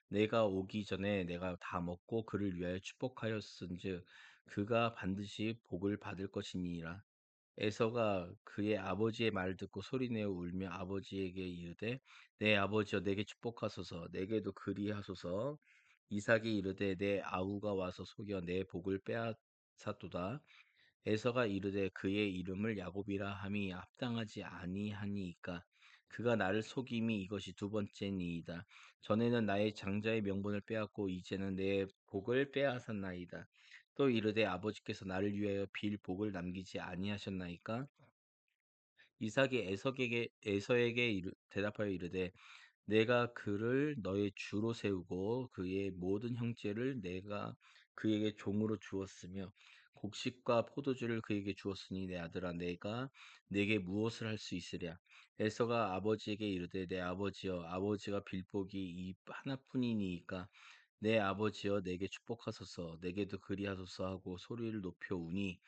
내가 오기 전에 내가 다 먹고 그를 위하여 축복하였은즉 그가 반드시 복을 받을 것이니라. 에서가 그의 아버지의 말을 듣고 소리내어 울며 아버지에게 이르되 내 아버지여 내게 축복하소서 내게도 그리하소서 이삭이 이르되 내 아우가 와서 속여 내 복을 빼앗았도다 에서가 이르되 그의 이름을 야곱이라 함이 합당하지 아니하니이까 그가 나를 속임이 이것이 두 번째니이다 전에는 나의 장자의 명분을 빼앗고 이제는 내 복을 빼앗았나이다 또 이르되 아버지께서 나를 위하여 빌 복을 남기지 아니하셨나이까 이삭이 에서에게 대답하여 이르되 내가 그를 너의 주로 세우고 그의 모든 형제를 내가 그에게 종으로 주었으며 곡식과 포도주를 그에게 주었으니 내 아들아 내가 내게 무엇을 할 수 있으랴. 에서가 아버지에게 이르되 내 아버지여 아버지가 빌복이 이 하나뿐이니이까 내 아버지여 내게 축복하소서 내게도 그리하소서 하고 소리를 높여 우니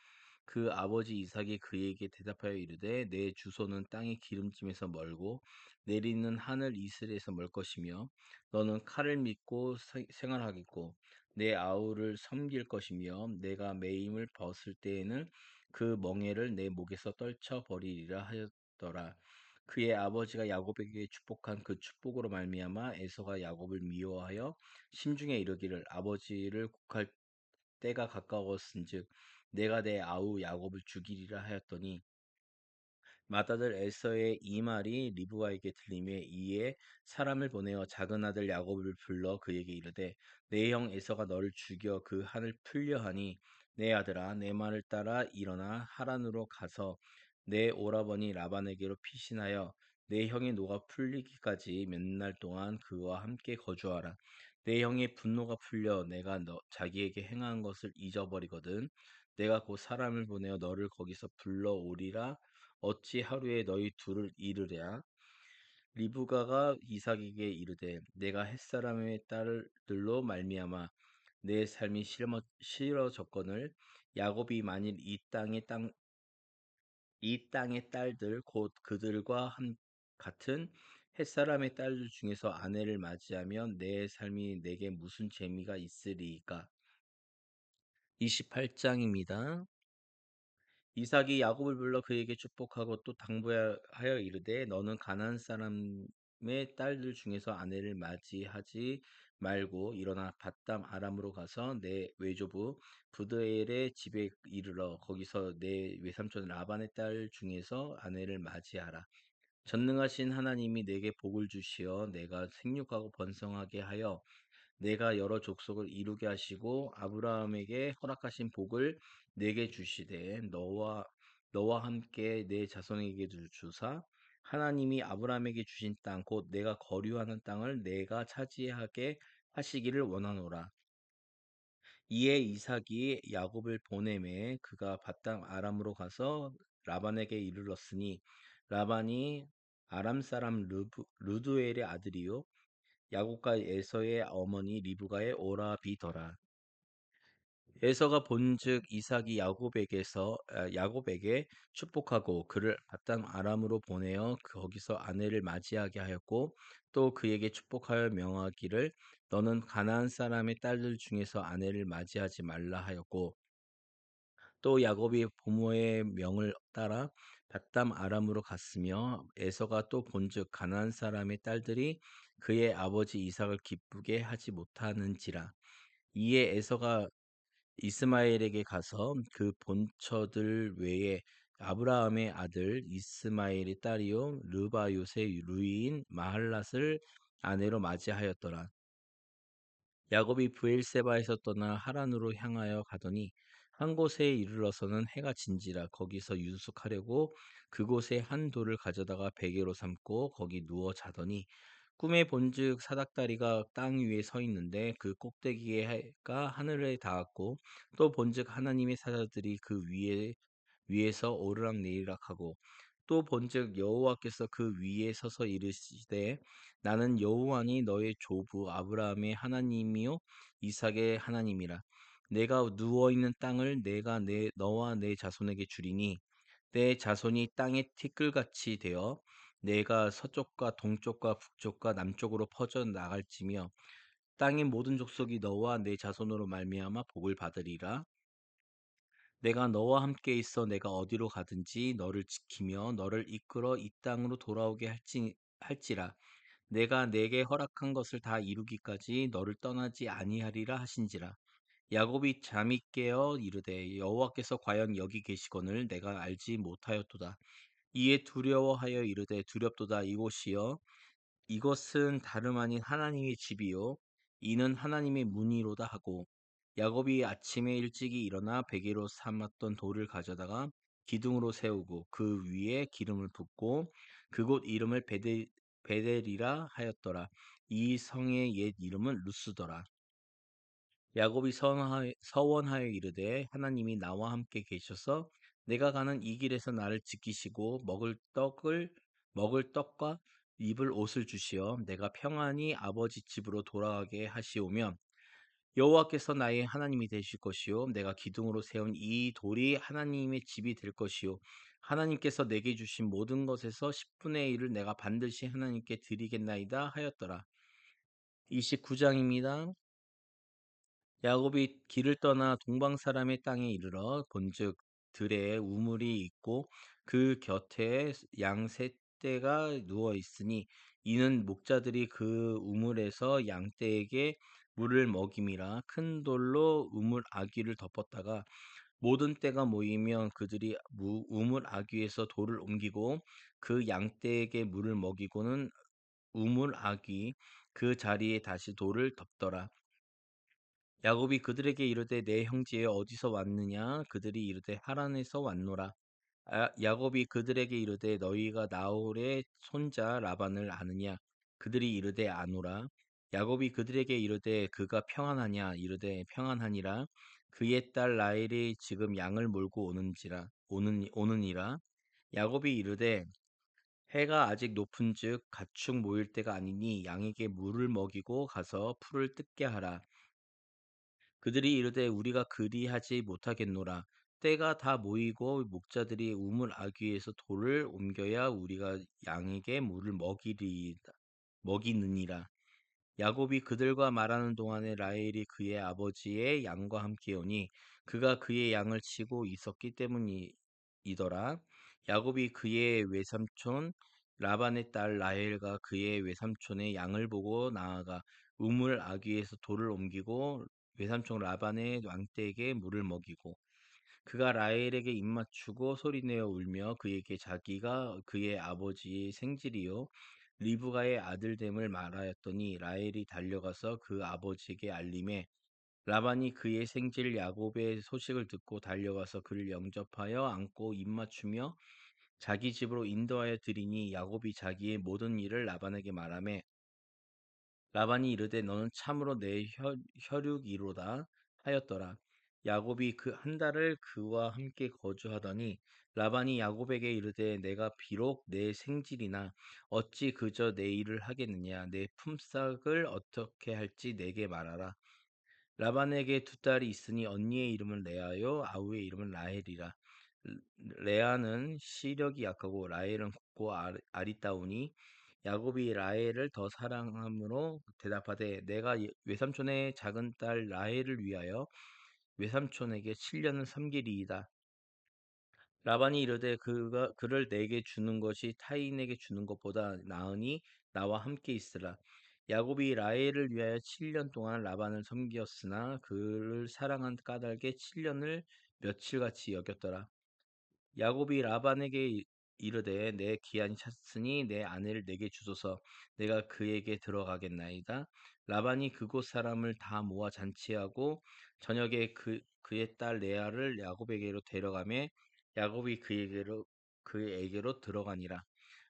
그 아버지 이삭이 그에게 대답하여 이르되 내 주소는 땅의 기름짐에서 멀고 내리는 하늘 이슬에서 멀 것이며 너는 칼을 믿고 생활하겠고 내 아우를 섬길 것이며 내가 매임을 벗을 때에는 그 멍에를 내 목에서 떨쳐 버리리라 하였더라. 그의 아버지가 야곱에게 축복한 그 축복으로 말미암아 에서가 야곱을 미워하여 심중에 이르기를 아버지를 곡할 때가 가까웠은즉 내가 내 아우 야곱을 죽이리라 하였더니 맏아들 에서의 이 말이 리브가에게 들림에 이에 사람을 보내어 작은 아들 야곱을 불러 그에게 이르되 내 형 에서가 너를 죽여 그 한을 풀려 하니 내 아들아 내 말을 따라 일어나 하란으로 가서 내 오라버니 라반에게로 피신하여 내 형의 노가 풀리기까지 몇 날 동안 그와 함께 거주하라. 내 형의 분노가 풀려 내가 너 자기에게 행한 것을 잊어버리거든 내가 곧 사람을 보내어 너를 거기서 불러오리라. 어찌 하루에 너희 둘을 이르랴? 리브가가 이삭에게 이르되 내가 햇사람의 딸들로 말미암아 내 삶이 싫어졌거늘 야곱이 만일 이 땅의 딸들 곧 그들과 같은 햇사람의 딸들 중에서 아내를 맞이하면 내 삶이 내게 무슨 재미가 있으리이까? 28장입니다. 이삭이 야곱을 불러 그에게 축복하고 또 당부하여 이르되 너는 가나안 사람의 딸들 중에서 아내를 맞이하지 말고 일어나 밧담 아람으로 가서 내 외조부 부드엘의 집에 이르러 거기서 내 외삼촌 라반의 딸 중에서 아내를 맞이하라. 전능하신 하나님이 내게 복을 주시어 내가 생육하고 번성하게 하여 내가 여러 족속을 이루게 하시고 아브라함에게 허락하신 복을 내게 주시되 너와 함께 내 자손에게도 주사 하나님이 아브라함에게 주신 땅 곧 내가 거류하는 땅을 내가 차지하게 하시기를 원하노라. 이에 이삭이 야곱을 보내매 그가 바땅 아람으로 가서 라반에게 이르렀으니 라반이 아람 사람 르두엘의 아들이요 야곱과 에서의 어머니 리브가의 오라비더라. 에서가 본즉 이삭이 야곱에게 축복하고 그를 바단 아람으로 보내어 거기서 아내를 맞이하게 하였고 또 그에게 축복하여 명하기를 너는 가나안 사람의 딸들 중에서 아내를 맞이하지 말라 하였고 또 야곱이 부모의 명을 따라 밧담 아람으로 갔으며 에서가 또 본즉 가나안 사람의 딸들이 그의 아버지 이삭을 기쁘게 하지 못하는지라 이에 에서가 이스마엘에게 가서 그 본처들 외에 아브라함의 아들 이스마엘의 딸이요 르바요의 루이인 마할랏을 아내로 맞이하였더라. 야곱이 브엘세바에서 떠나 하란으로 향하여 가더니 한 곳에 이르러서는 해가 진지라 거기서 유숙하려고 그곳에 한 돌을 가져다가 베개로 삼고 거기 누워 자더니 꿈에 본즉 사닥다리가 땅 위에 서 있는데 그 꼭대기에 해가 하늘에 닿았고 또 본즉 하나님의 사자들이 그 위에서 오르락내리락하고 또 본즉 여호와께서 그 위에 서서 이르시되 나는 여호와니 너의 조부 아브라함의 하나님이요 이삭의 하나님이라 내가 누워 있는 땅을 내가 너와 내 자손에게 주리니 내 자손이 땅의 티끌같이 되어 내가 서쪽과 동쪽과 북쪽과 남쪽으로 퍼져 나갈지며 땅의 모든 족속이 너와 내 자손으로 말미암아 복을 받으리라. 내가 너와 함께 있어 내가 어디로 가든지 너를 지키며 너를 이끌어 이 땅으로 돌아오게 할지라. 내가 내게 허락한 것을 다 이루기까지 너를 떠나지 아니하리라 하신지라. 야곱이 잠이 깨어 이르되 여호와께서 과연 여기 계시거늘 내가 알지 못하였도다. 이에 두려워하여 이르되 두렵도다 이곳이여 이것은 다름 아닌 하나님의 집이요 이는 하나님의 문이로다 하고 야곱이 아침에 일찍이 일어나 베개로 삼았던 돌을 가져다가 기둥으로 세우고 그 위에 기름을 붓고 그곳 이름을 베델이라 하였더라. 이 성의 옛 이름은 루스더라. 야곱이 서원하여 이르되 하나님이 나와 함께 계셔서 내가 가는 이 길에서 나를 지키시고 먹을 떡과 입을 옷을 주시어 내가 평안히 아버지 집으로 돌아가게 하시오면 여호와께서 나의 하나님이 되실 것이요 내가 기둥으로 세운 이 돌이 하나님의 집이 될 것이요 하나님께서 내게 주신 모든 것에서 10분의 1을 내가 반드시 하나님께 드리겠나이다 하였더라. 29장입니다. 야곱이 길을 떠나 동방 사람의 땅에 이르러 본즉 들에 우물이 있고 그 곁에 양 셋 떼가 누워 있으니 이는 목자들이 그 우물에서 양 떼에게 물을 먹임이라. 큰 돌로 우물 아귀를 덮었다가 모든 떼가 모이면 그들이 우물 아귀에서 돌을 옮기고 그 양 떼에게 물을 먹이고는 우물 아귀 그 자리에 다시 돌을 덮더라. 야곱이 그들에게 이르되 내 형제여 어디서 왔느냐 그들이 이르되 하란에서 왔노라. 야곱이 그들에게 이르되 너희가 나홀의 손자 라반을 아느냐 그들이 이르되 아노라. 야곱이 그들에게 이르되 그가 평안하냐 이르되 평안하니라. 그의 딸 라헬이 지금 양을 몰고 오느니라. 야곱이 이르되 해가 아직 높은즉 가축 모일 때가 아니니 양에게 물을 먹이고 가서 풀을 뜯게 하라. 그들이 이르되 우리가 그리하지 못하겠노라. 때가 다 모이고 목자들이 우물 아귀에서 돌을 옮겨야 우리가 양에게 물을 먹이느니라. 야곱이 그들과 말하는 동안에 라헬이 그의 아버지의 양과 함께 오니 그가 그의 양을 치고 있었기 때문이더라. 야곱이 그의 외삼촌 라반의 딸 라헬과 그의 외삼촌의 양을 보고 나아가 우물 아귀에서 돌을 옮기고 외삼촌 라반의 왕떼에게 물을 먹이고 그가 라헬에게 입맞추고 소리내어 울며 그에게 자기가 그의 아버지의 생질이요 리브가의 아들됨을 말하였더니 라헬이 달려가서 그 아버지에게 알림해 라반이 그의 생질 야곱의 소식을 듣고 달려가서 그를 영접하여 안고 입맞추며 자기 집으로 인도하여 드리니 야곱이 자기의 모든 일을 라반에게 말하매 라반이 이르되 너는 참으로 내 혈육이로다 하였더라. 야곱이 그 한 달을 그와 함께 거주하더니 라반이 야곱에게 이르되 내가 비록 내 생질이나 어찌 그저 내 일을 하겠느냐 내 품삯을 어떻게 할지 내게 말하라. 라반에게 두 딸이 있으니 언니의 이름은 레아요 아우의 이름은 라헬이라. 레아는 시력이 약하고 라헬은 곱고 아리따우니 야곱이 라헬을 더 사랑함으로 대답하되 내가 외삼촌의 작은 딸 라헬을 위하여 외삼촌에게 7년을 섬기리이다. 라반이 이르되 그가 그를 내게 주는 것이 타인에게 주는 것보다 나으니 나와 함께 있으라. 야곱이 라헬을 위하여 7년 동안 라반을 섬기었으나 그를 사랑한 까닭에 7년을 며칠같이 여겼더라. 야곱이 라반에게 이르되 내 기한이 찼으니 내 아내를 내게 주소서 내가 그에게 들어가겠나이다. 라반이 그곳 사람을 다 모아 잔치하고 저녁에 그의 딸 레아를 야곱에게로 데려가매 야곱이 그에게로 들어가니라.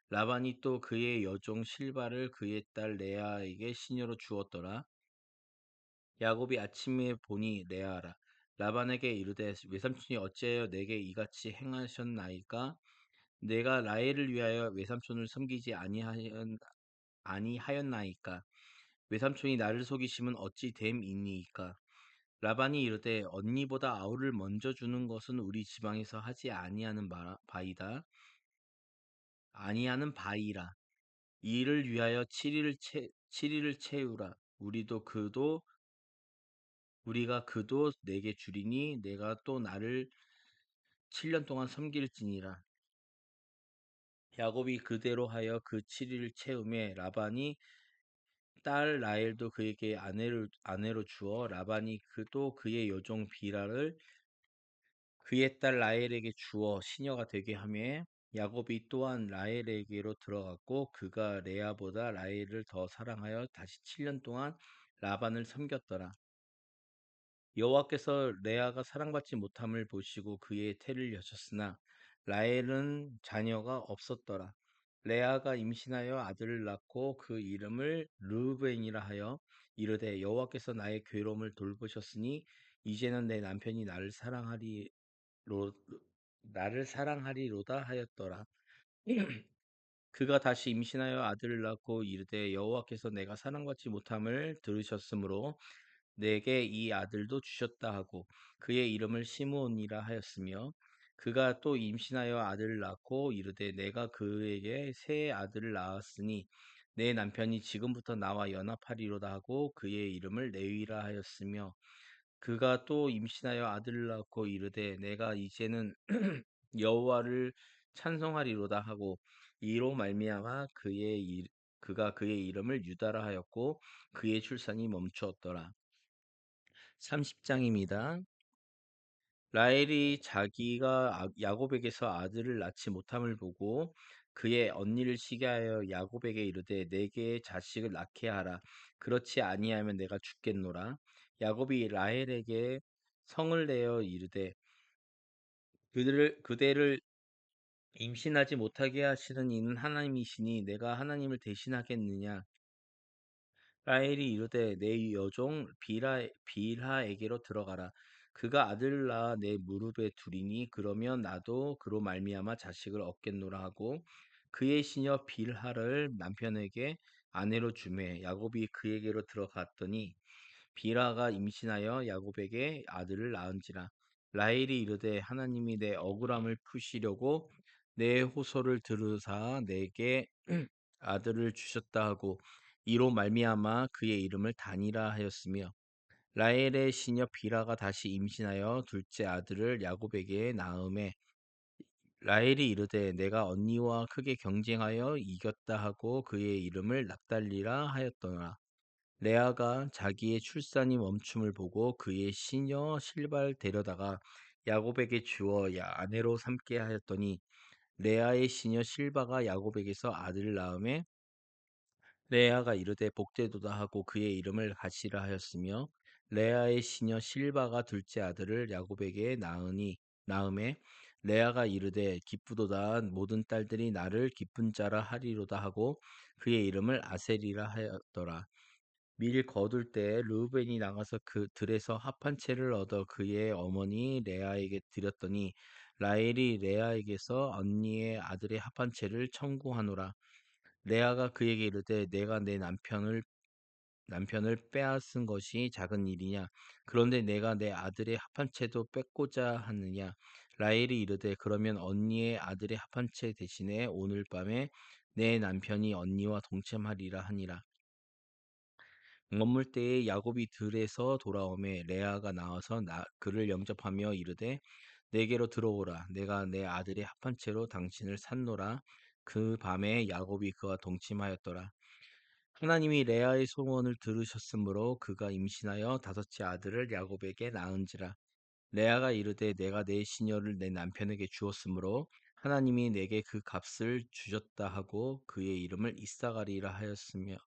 라반이 또 그의 여종 실바를 그의 딸 레아에게 시녀로 주었더라. 야곱이 아침에 보니 레아라. 라반에게 이르되 외삼촌이 어찌하여 내게 이같이 행하셨나이까? 내가 라헬을 위하여 외삼촌을 섬기지 아니하였나이까? 외삼촌이 나를 속이심은 어찌 됨이니이까? 라반이 이르되 언니보다 아우를 먼저 주는 것은 우리 지방에서 하지 아니하는 바이라. 이를 위하여 7일을 채우라. 우리가 그도 내게 주리니 내가 또 나를 7년 동안 섬길지니라. 야곱이 그대로 하여 그 7일을 채우매 라반이 딸 라헬도 그에게 아내로 주어 라반이 또 그의 여종 비라를 그의 딸 라헬에게 주어 시녀가 되게 하며 야곱이 또한 라헬에게로 들어갔고 그가 레아보다 라헬을 더 사랑하여 다시 7년 동안 라반을 섬겼더라. 여호와께서 레아가 사랑받지 못함을 보시고 그의 태를 여셨으나 라헬은 자녀가 없었더라. 레아가 임신하여 아들을 낳고 그 이름을 르우벤이라 하여 이르되 여호와께서 나의 괴로움을 돌보셨으니 이제는 내 남편이 나를 사랑하리로다 하였더라. 그가 다시 임신하여 아들을 낳고 이르되 여호와께서 내가 사랑받지 못함을 들으셨으므로 내게 이 아들도 주셨다 하고 그의 이름을 시므온이라 하였으며 그가 또 임신하여 아들을 낳고 이르되 내가 그에게 새 아들을 낳았으니 내 남편이 지금부터 나와 연합하리로다 하고 그의 이름을 레위라 하였으며 그가 또 임신하여 아들을 낳고 이르되 내가 이제는 여호와를 찬송하리로다 하고 이로 말미암아 그가 그의 이름을 유다라 하였고 그의 출산이 멈추었더라. 30장입니다. 라헬이 자기가 야곱에게서 아들을 낳지 못함을 보고 그의 언니를 시기하여 야곱에게 이르되 내게 자식을 낳게 하라. 그렇지 아니하면 내가 죽겠노라. 야곱이 라헬에게 성을 내어 이르되 그대를 임신하지 못하게 하시는 이는 하나님이시니 내가 하나님을 대신하겠느냐. 라헬이 이르되 내 여종 빌하에게로 들어가라. 그가 아들을 낳아 내 무릎에 두리니 그러면 나도 그로 말미암아 자식을 얻겠노라 하고 그의 시녀 빌하를 남편에게 아내로 주매 야곱이 그에게로 들어갔더니 빌하가 임신하여 야곱에게 아들을 낳은지라. 라헬이 이르되 하나님이 내 억울함을 푸시려고 내 호소를 들으사 내게 아들을 주셨다 하고 이로 말미암아 그의 이름을 단이라 하였으며 라헬의 시녀 빌하가 다시 임신하여 둘째 아들을 야곱에게 낳음에 라헬이 이르되 내가 언니와 크게 경쟁하여 이겼다 하고 그의 이름을 납달리라 하였더라. 레아가 자기의 출산이 멈춤을 보고 그의 시녀 실바를 데려다가 야곱에게 주어 아내로 삼게 하였더니 레아의 시녀 실바가 야곱에게서 아들을 낳음에 레아가 이르되 복되도다 하고 그의 이름을 가시라 하였으며 레아의 시녀 실바가 둘째 아들을 야곱에게 낳음에 레아가 이르되 기쁘도다 모든 딸들이 나를 기쁜 자라 하리로다 하고 그의 이름을 아셀이라 하였더라. 밀 거둘 때 르우벤이 나가서 그 들에서 합한 채를 얻어 그의 어머니 레아에게 드렸더니 라헬이 레아에게서 언니의 아들의 합한 채를 청구하노라. 레아가 그에게 이르되 내가 내 남편을 빼앗은 것이 작은 일이냐? 그런데 내가 내 아들의 합한 채도 뺏고자 하느냐? 라헬이 이르되 그러면 언니의 아들의 합한 채 대신에 오늘 밤에 내 남편이 언니와 동침하리라 하니라. 머물 때에 야곱이 들에서 돌아오매 레아가 나와서 그를 영접하며 이르되 내게로 들어오라. 내가 내 아들의 합한 채로 당신을 샀노라. 그 밤에 야곱이 그와 동침하였더라. 하나님이 레아의 소원을 들으셨으므로 그가 임신하여 다섯째 아들을 야곱에게 낳은지라. 레아가 이르되 내가 내 시녀를 내 남편에게 주었으므로 하나님이 내게 그 값을 주셨다 하고 그의 이름을 이사가리라 하였으며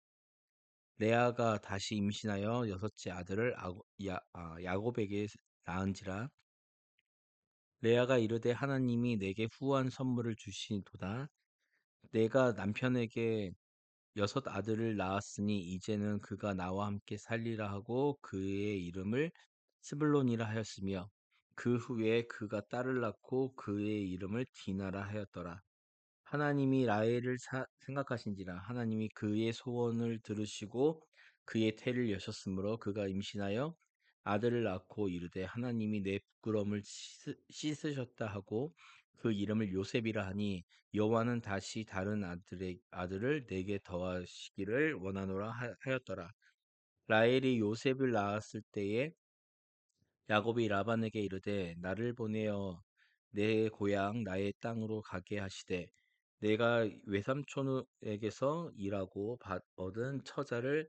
레아가 다시 임신하여 여섯째 아들을 야곱에게 낳은지라. 레아가 이르되 하나님이 내게 후한 선물을 주시도다. 내가 남편에게 여섯 아들을 낳았으니 이제는 그가 나와 함께 살리라 하고 그의 이름을 스불론이라 하였으며 그 후에 그가 딸을 낳고 그의 이름을 디나라 하였더라. 하나님이 라헬을 생각하신지라 하나님이 그의 소원을 들으시고 그의 태를 여셨으므로 그가 임신하여 아들을 낳고 이르되 하나님이 내 부끄러움을 씻으셨다 하고 그 이름을 요셉이라 하니 여호와는 다시 다른 아들을 내게 더하시기를 원하노라 하였더라. 라헬이 요셉을 낳았을 때에 야곱이 라반에게 이르되 나를 보내어 내 고향 나의 땅으로 가게 하시되 내가 외삼촌에게서 일하고 얻은 처자를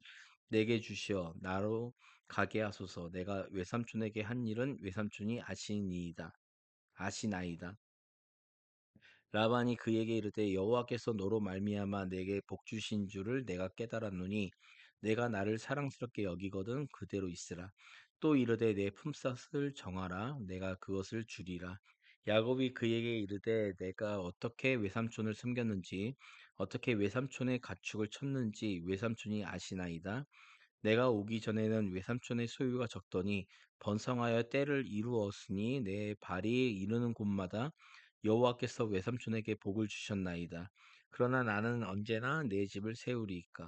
내게 주시어 나로 가게 하소서. 내가 외삼촌에게 한 일은 외삼촌이 아시나이다. 라반이 그에게 이르되 여호와께서 너로 말미암아 내게 복 주신 줄을 내가 깨달았노니 내가 나를 사랑스럽게 여기거든 그대로 있으라. 또 이르되 내 품삯을 정하라 내가 그것을 주리라. 야곱이 그에게 이르되 내가 어떻게 외삼촌을 숨겼는지 어떻게 외삼촌의 가축을 쳤는지 외삼촌이 아시나이다. 내가 오기 전에는 외삼촌의 소유가 적더니 번성하여 때를 이루었으니 내 발이 이르는 곳마다 여호와께서 외삼촌에게 복을 주셨나이다. 그러나 나는 언제나 내 집을 세우리이까.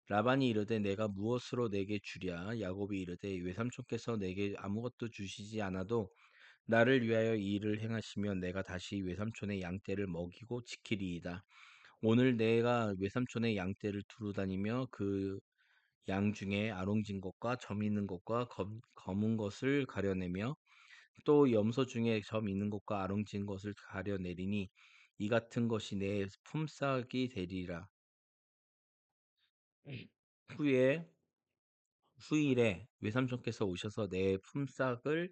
라반이 이르되 내가 무엇으로 내게 주랴? 야곱이 이르되 외삼촌께서 내게 아무것도 주시지 않아도 나를 위하여 이 일을 행하시면 내가 다시 외삼촌의 양떼를 먹이고 지키리이다. 오늘 내가 외삼촌의 양떼를 두루 다니며 그 양 중에 아롱진 것과 점 있는 것과 검은 것을 가려내며 또 염소 중에 점 있는 것과 아롱진 것을 가려내리니 이 같은 것이 내 품삯이 되리라. 후에 후일에 외삼촌께서 오셔서 내 품삯을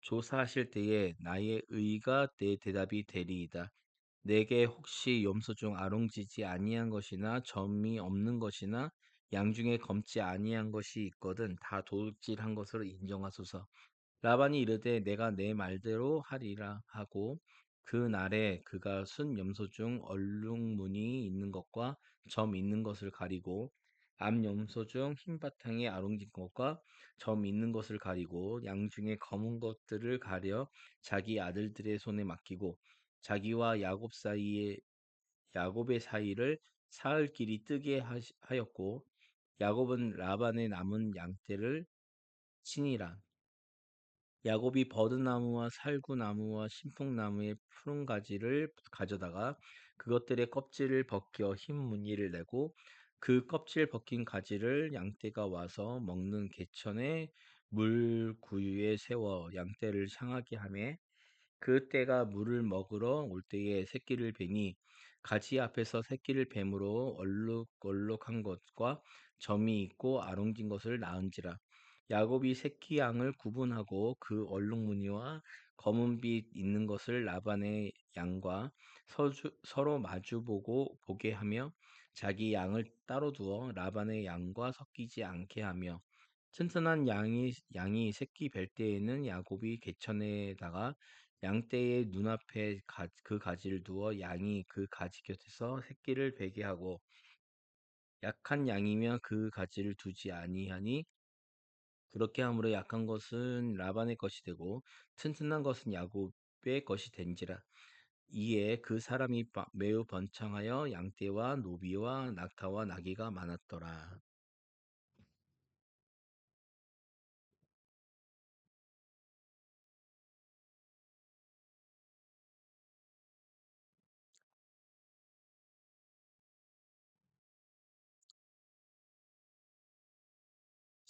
조사하실 때에 나의 의가 내 대답이 되리이다. 내게 혹시 염소 중 아롱지지 아니한 것이나 점이 없는 것이나 양 중에 검지 아니한 것이 있거든 다 도둑질한 것으로 인정하소서. 라반이 이르되 내가 내 말대로 하리라 하고 그 날에 그가 순 염소 중 얼룩무늬 있는 것과 점 있는 것을 가리고 암 염소 중 흰 바탕에 아롱진 것과 점 있는 것을 가리고 양 중에 검은 것들을 가려 자기 아들들의 손에 맡기고 자기와 야곱의 사이를 사흘 길이 뜨게 하였고 야곱은 라반의 남은 양떼를 치니라. 야곱이 버드나무와 살구나무와 신풍나무의 푸른 가지를 가져다가 그것들의 껍질을 벗겨 흰 무늬를 내고 그 껍질 벗긴 가지를 양떼가 와서 먹는 개천의 물구유에 세워 양떼를 향하게 하매 그 떼가 물을 먹으러 올 때에 새끼를 베니 가지 앞에서 새끼를 뱀으로 얼룩얼룩한 것과 점이 있고 아롱진 것을 낳은지라. 야곱이 새끼 양을 구분하고 그 얼룩무늬와 검은빛 있는 것을 라반의 양과 서로 마주보고 보게 하며 자기 양을 따로 두어 라반의 양과 섞이지 않게 하며 튼튼한 양이 새끼 뵐 때에는 야곱이 개천에다가 양떼의 눈앞에 그 가지를 두어 양이 그 가지 곁에서 새끼를 베게 하고 약한 양이면 그 가지를 두지 아니하니 그렇게 함으로 약한 것은 라반의 것이 되고 튼튼한 것은 야곱의 것이 된지라. 이에 그 사람이 매우 번창하여 양떼와 노비와 낙타와 나귀가 많았더라.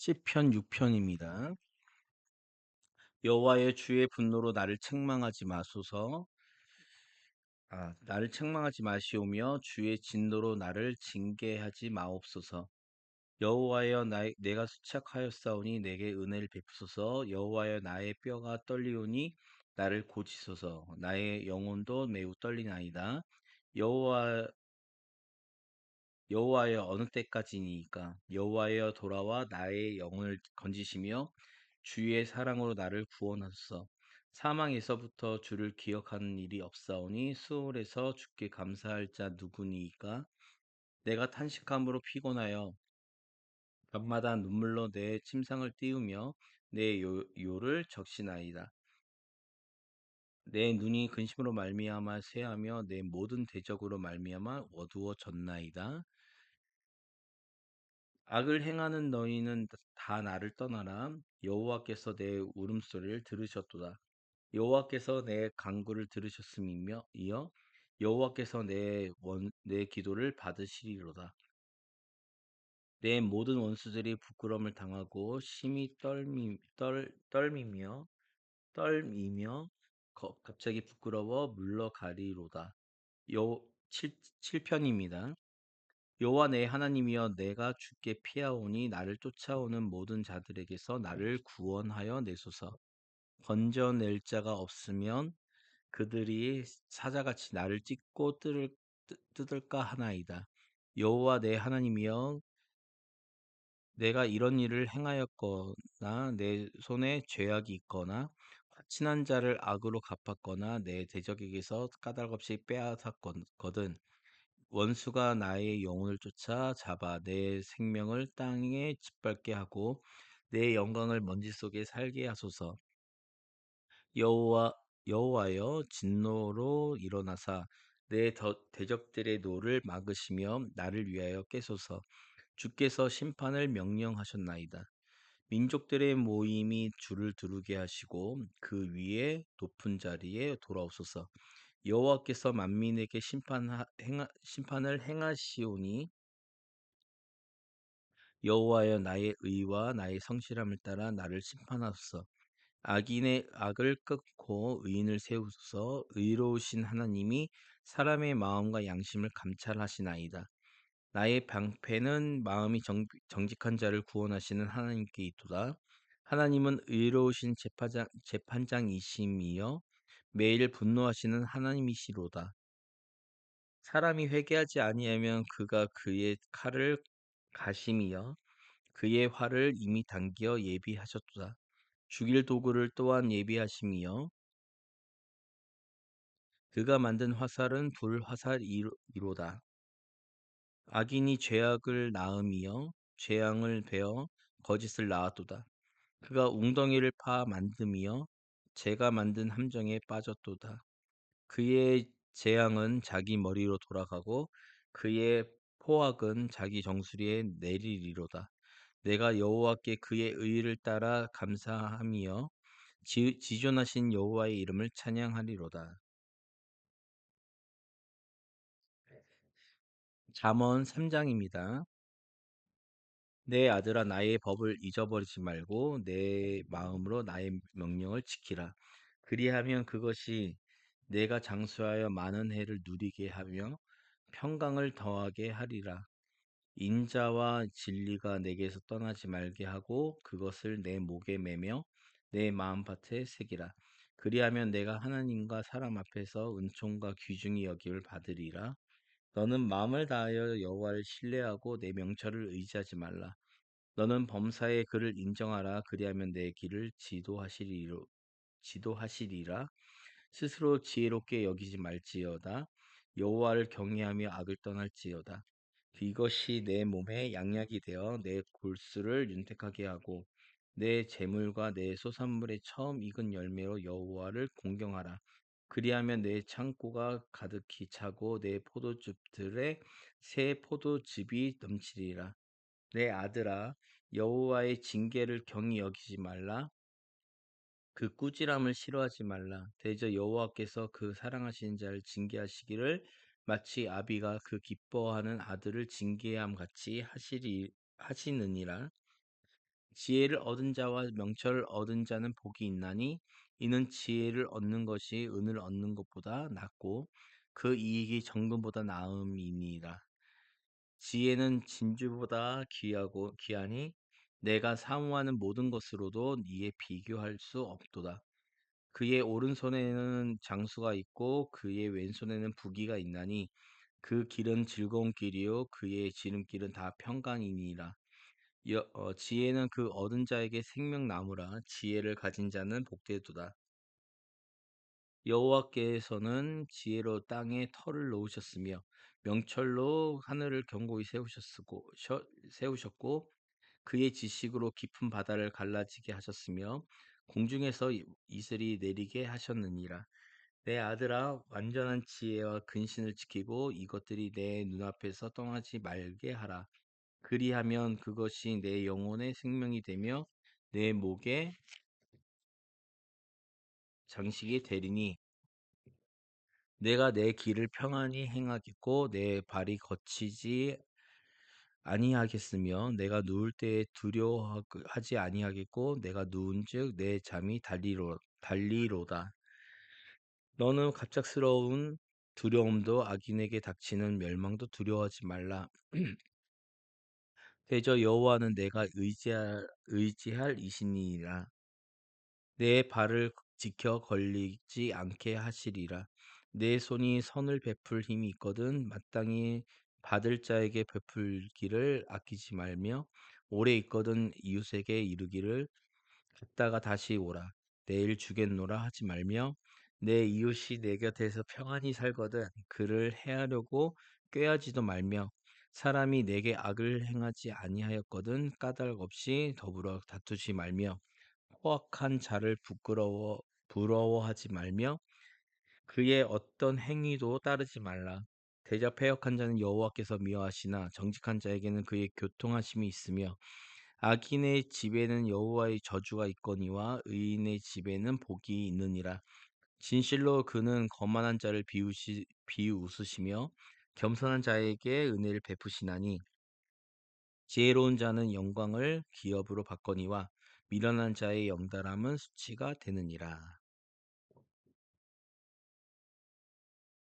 시편 6편입니다. 여호와의 주의 분노로 나를 책망하지 마소서. 나를 책망하지 마시오며 주의 진노로 나를 징계하지 마옵소서. 여호와여 내가 수착하였사오니 내게 은혜를 베푸소서. 여호와여 나의 뼈가 떨리오니 나를 고치소서. 나의 영혼도 매우 떨리나이다. 여호와 여호와여 어느 때까지니까 여호와여 돌아와 나의 영혼을 건지시며 주의 사랑으로 나를 구원하소서. 사망에서부터 주를 기억하는 일이 없사오니 수월에서 주께 감사할 자 누구니이까. 내가 탄식함으로 피곤하여 밤마다 눈물로 내 침상을 띄우며 내 요를 적시나이다. 내 눈이 근심으로 말미암아 쇠하며 내 모든 대적으로 말미암아 어두워졌나이다. 악을 행하는 너희는 다 나를 떠나라. 여호와께서 내 울음소리를 들으셨도다. 여호와께서 내 간구를 들으셨음이며 이어 여호와께서 내 기도를 받으시리로다. 내 모든 원수들이 부끄러움을 당하고 심히 떨미며 갑자기 부끄러워 물러가리로다. 요 7편입니다. 여호와 내 하나님이여 내가 주께 피하오니 나를 쫓아오는 모든 자들에게서 나를 구원하여 내소서. 건져낼 자가 없으면 그들이 사자같이 나를 찢고 뜯을까 하나이다. 여호와 내 하나님이여 내가 이런 일을 행하였거나 내 손에 죄악이 있거나 친한 자를 악으로 갚았거나 내 대적에게서 까닭없이 빼앗았거든. 원수가 나의 영혼을 쫓아 잡아 내 생명을 땅에 짓밟게 하고 내 영광을 먼지 속에 살게 하소서. 여호와 여호와여 진노로 일어나사 내 대적들의 노를 막으시며 나를 위하여 깨소서. 주께서 심판을 명령하셨나이다. 민족들의 모임이 주를 두르게 하시고 그 위에 높은 자리에 돌아오소서. 여호와께서 만민에게 심판을 행하시오니 여호와여 나의 의와 나의 성실함을 따라 나를 심판하소서. 악인의 악을 끊고 의인을 세우소서. 의로우신 하나님이 사람의 마음과 양심을 감찰하시나이다. 나의 방패는 마음이 정직한 자를 구원하시는 하나님께 있도다. 하나님은 의로우신 재판장이심이여 매일 분노하시는 하나님이시로다. 사람이 회개하지 아니하면 그가 그의 칼을 가심이여 그의 활을 이미 당겨 예비하셨도다. 죽일 도구를 또한 예비하심이여 그가 만든 화살은 불화살이로다. 악인이 죄악을 낳음이여 재앙을 베어 거짓을 낳았도다. 그가 웅덩이를 파 만듦이여 재가 만든 함정에 빠졌도다. 그의 재앙은 자기 머리로 돌아가고 그의 포악은 자기 정수리에 내리리로다. 내가 여호와께 그의 의를 따라 감사함이여 지존하신 여호와의 이름을 찬양하리로다. 잠언 3장입니다. 내 아들아 나의 법을 잊어버리지 말고 내 마음으로 나의 명령을 지키라. 그리하면 그것이 내가 장수하여 많은 해를 누리게 하며 평강을 더하게 하리라. 인자와 진리가 내게서 떠나지 말게 하고 그것을 내 목에 매며 내 마음밭에 새기라. 그리하면 내가 하나님과 사람 앞에서 은총과 귀중히 여김을 받으리라. 너는 마음을 다하여 여호와를 신뢰하고 내 명철을 의지하지 말라. 너는 범사에 그를 인정하라. 그리하면 내 길을 지도하시리라. 스스로 지혜롭게 여기지 말지어다. 여호와를 경외하며 악을 떠날지어다. 이것이 내 몸에 양약이 되어 내 골수를 윤택하게 하고 내 재물과 내 소산물의 처음 익은 열매로 여호와를 공경하라. 그리하면 내 창고가 가득히 차고 내 포도즙들에 새 포도즙이 넘치리라. 내 아들아, 여호와의 징계를 경히 여기지 말라. 그 꾸지람을 싫어하지 말라. 대저 여호와께서 그 사랑하시는 자를 징계하시기를 마치 아비가 그 기뻐하는 아들을 징계함 같이 하시느니라. 지혜를 얻은 자와 명철을 얻은 자는 복이 있나니 이는 지혜를 얻는 것이 은을 얻는 것보다 낫고 그 이익이 정금보다 나음이니라. 지혜는 진주보다 귀하니 내가 사모하는 모든 것으로도 이에 비교할 수 없도다. 그의 오른손에는 장수가 있고 그의 왼손에는 부귀가 있나니 그 길은 즐거운 길이요 그의 지름길은 다 평강이니라. 지혜는 그 얻은 자에게 생명나무라. 지혜를 가진 자는 복되도다. 여호와께서는 지혜로 땅에 터를 놓으셨으며 명철로 하늘을 견고히 세우셨고 그의 지식으로 깊은 바다를 갈라지게 하셨으며 공중에서 이슬이 내리게 하셨느니라. 내 아들아 완전한 지혜와 근신을 지키고 이것들이 내 눈앞에서 떠나지 말게 하라. 그리하면 그것이 내 영혼의 생명이 되며 내 목에 장식이 되리니 내가 내 길을 평안히 행하겠고 내 발이 거치지 아니하겠으며 내가 누울 때에 두려워하지 아니하겠고 내가 누운즉 내 잠이 달리로다. 너는 갑작스러운 두려움도 악인에게 닥치는 멸망도 두려워하지 말라. 대저 여호와는 내가 의지할 이신이니라. 내 발을 지켜 걸리지 않게 하시리라. 내 손이 선을 베풀 힘이 있거든 마땅히 받을 자에게 베풀기를 아끼지 말며 오래 있거든 이웃에게 이르기를 갔다가 다시 오라. 내일 주겠노라 하지 말며 내 이웃이 내 곁에서 평안히 살거든 그를 해하려고 꾀하지도 말며 사람이 내게 악을 행하지 아니하였거든 까닭 없이 더불어 다투지 말며 포악한 자를 부러워하지 말며 그의 어떤 행위도 따르지 말라. 대접 패역한 자는 여호와께서 미워하시나 정직한 자에게는 그의 교통하심이 있으며 악인의 집에는 여호와의 저주가 있거니와 의인의 집에는 복이 있느니라. 진실로 그는 거만한 자를 비웃으시며 겸손한 자에게 은혜를 베푸시나니 지혜로운 자는 영광을 기업으로 받거니와 미련한 자의 영달함은 수치가 되느니라.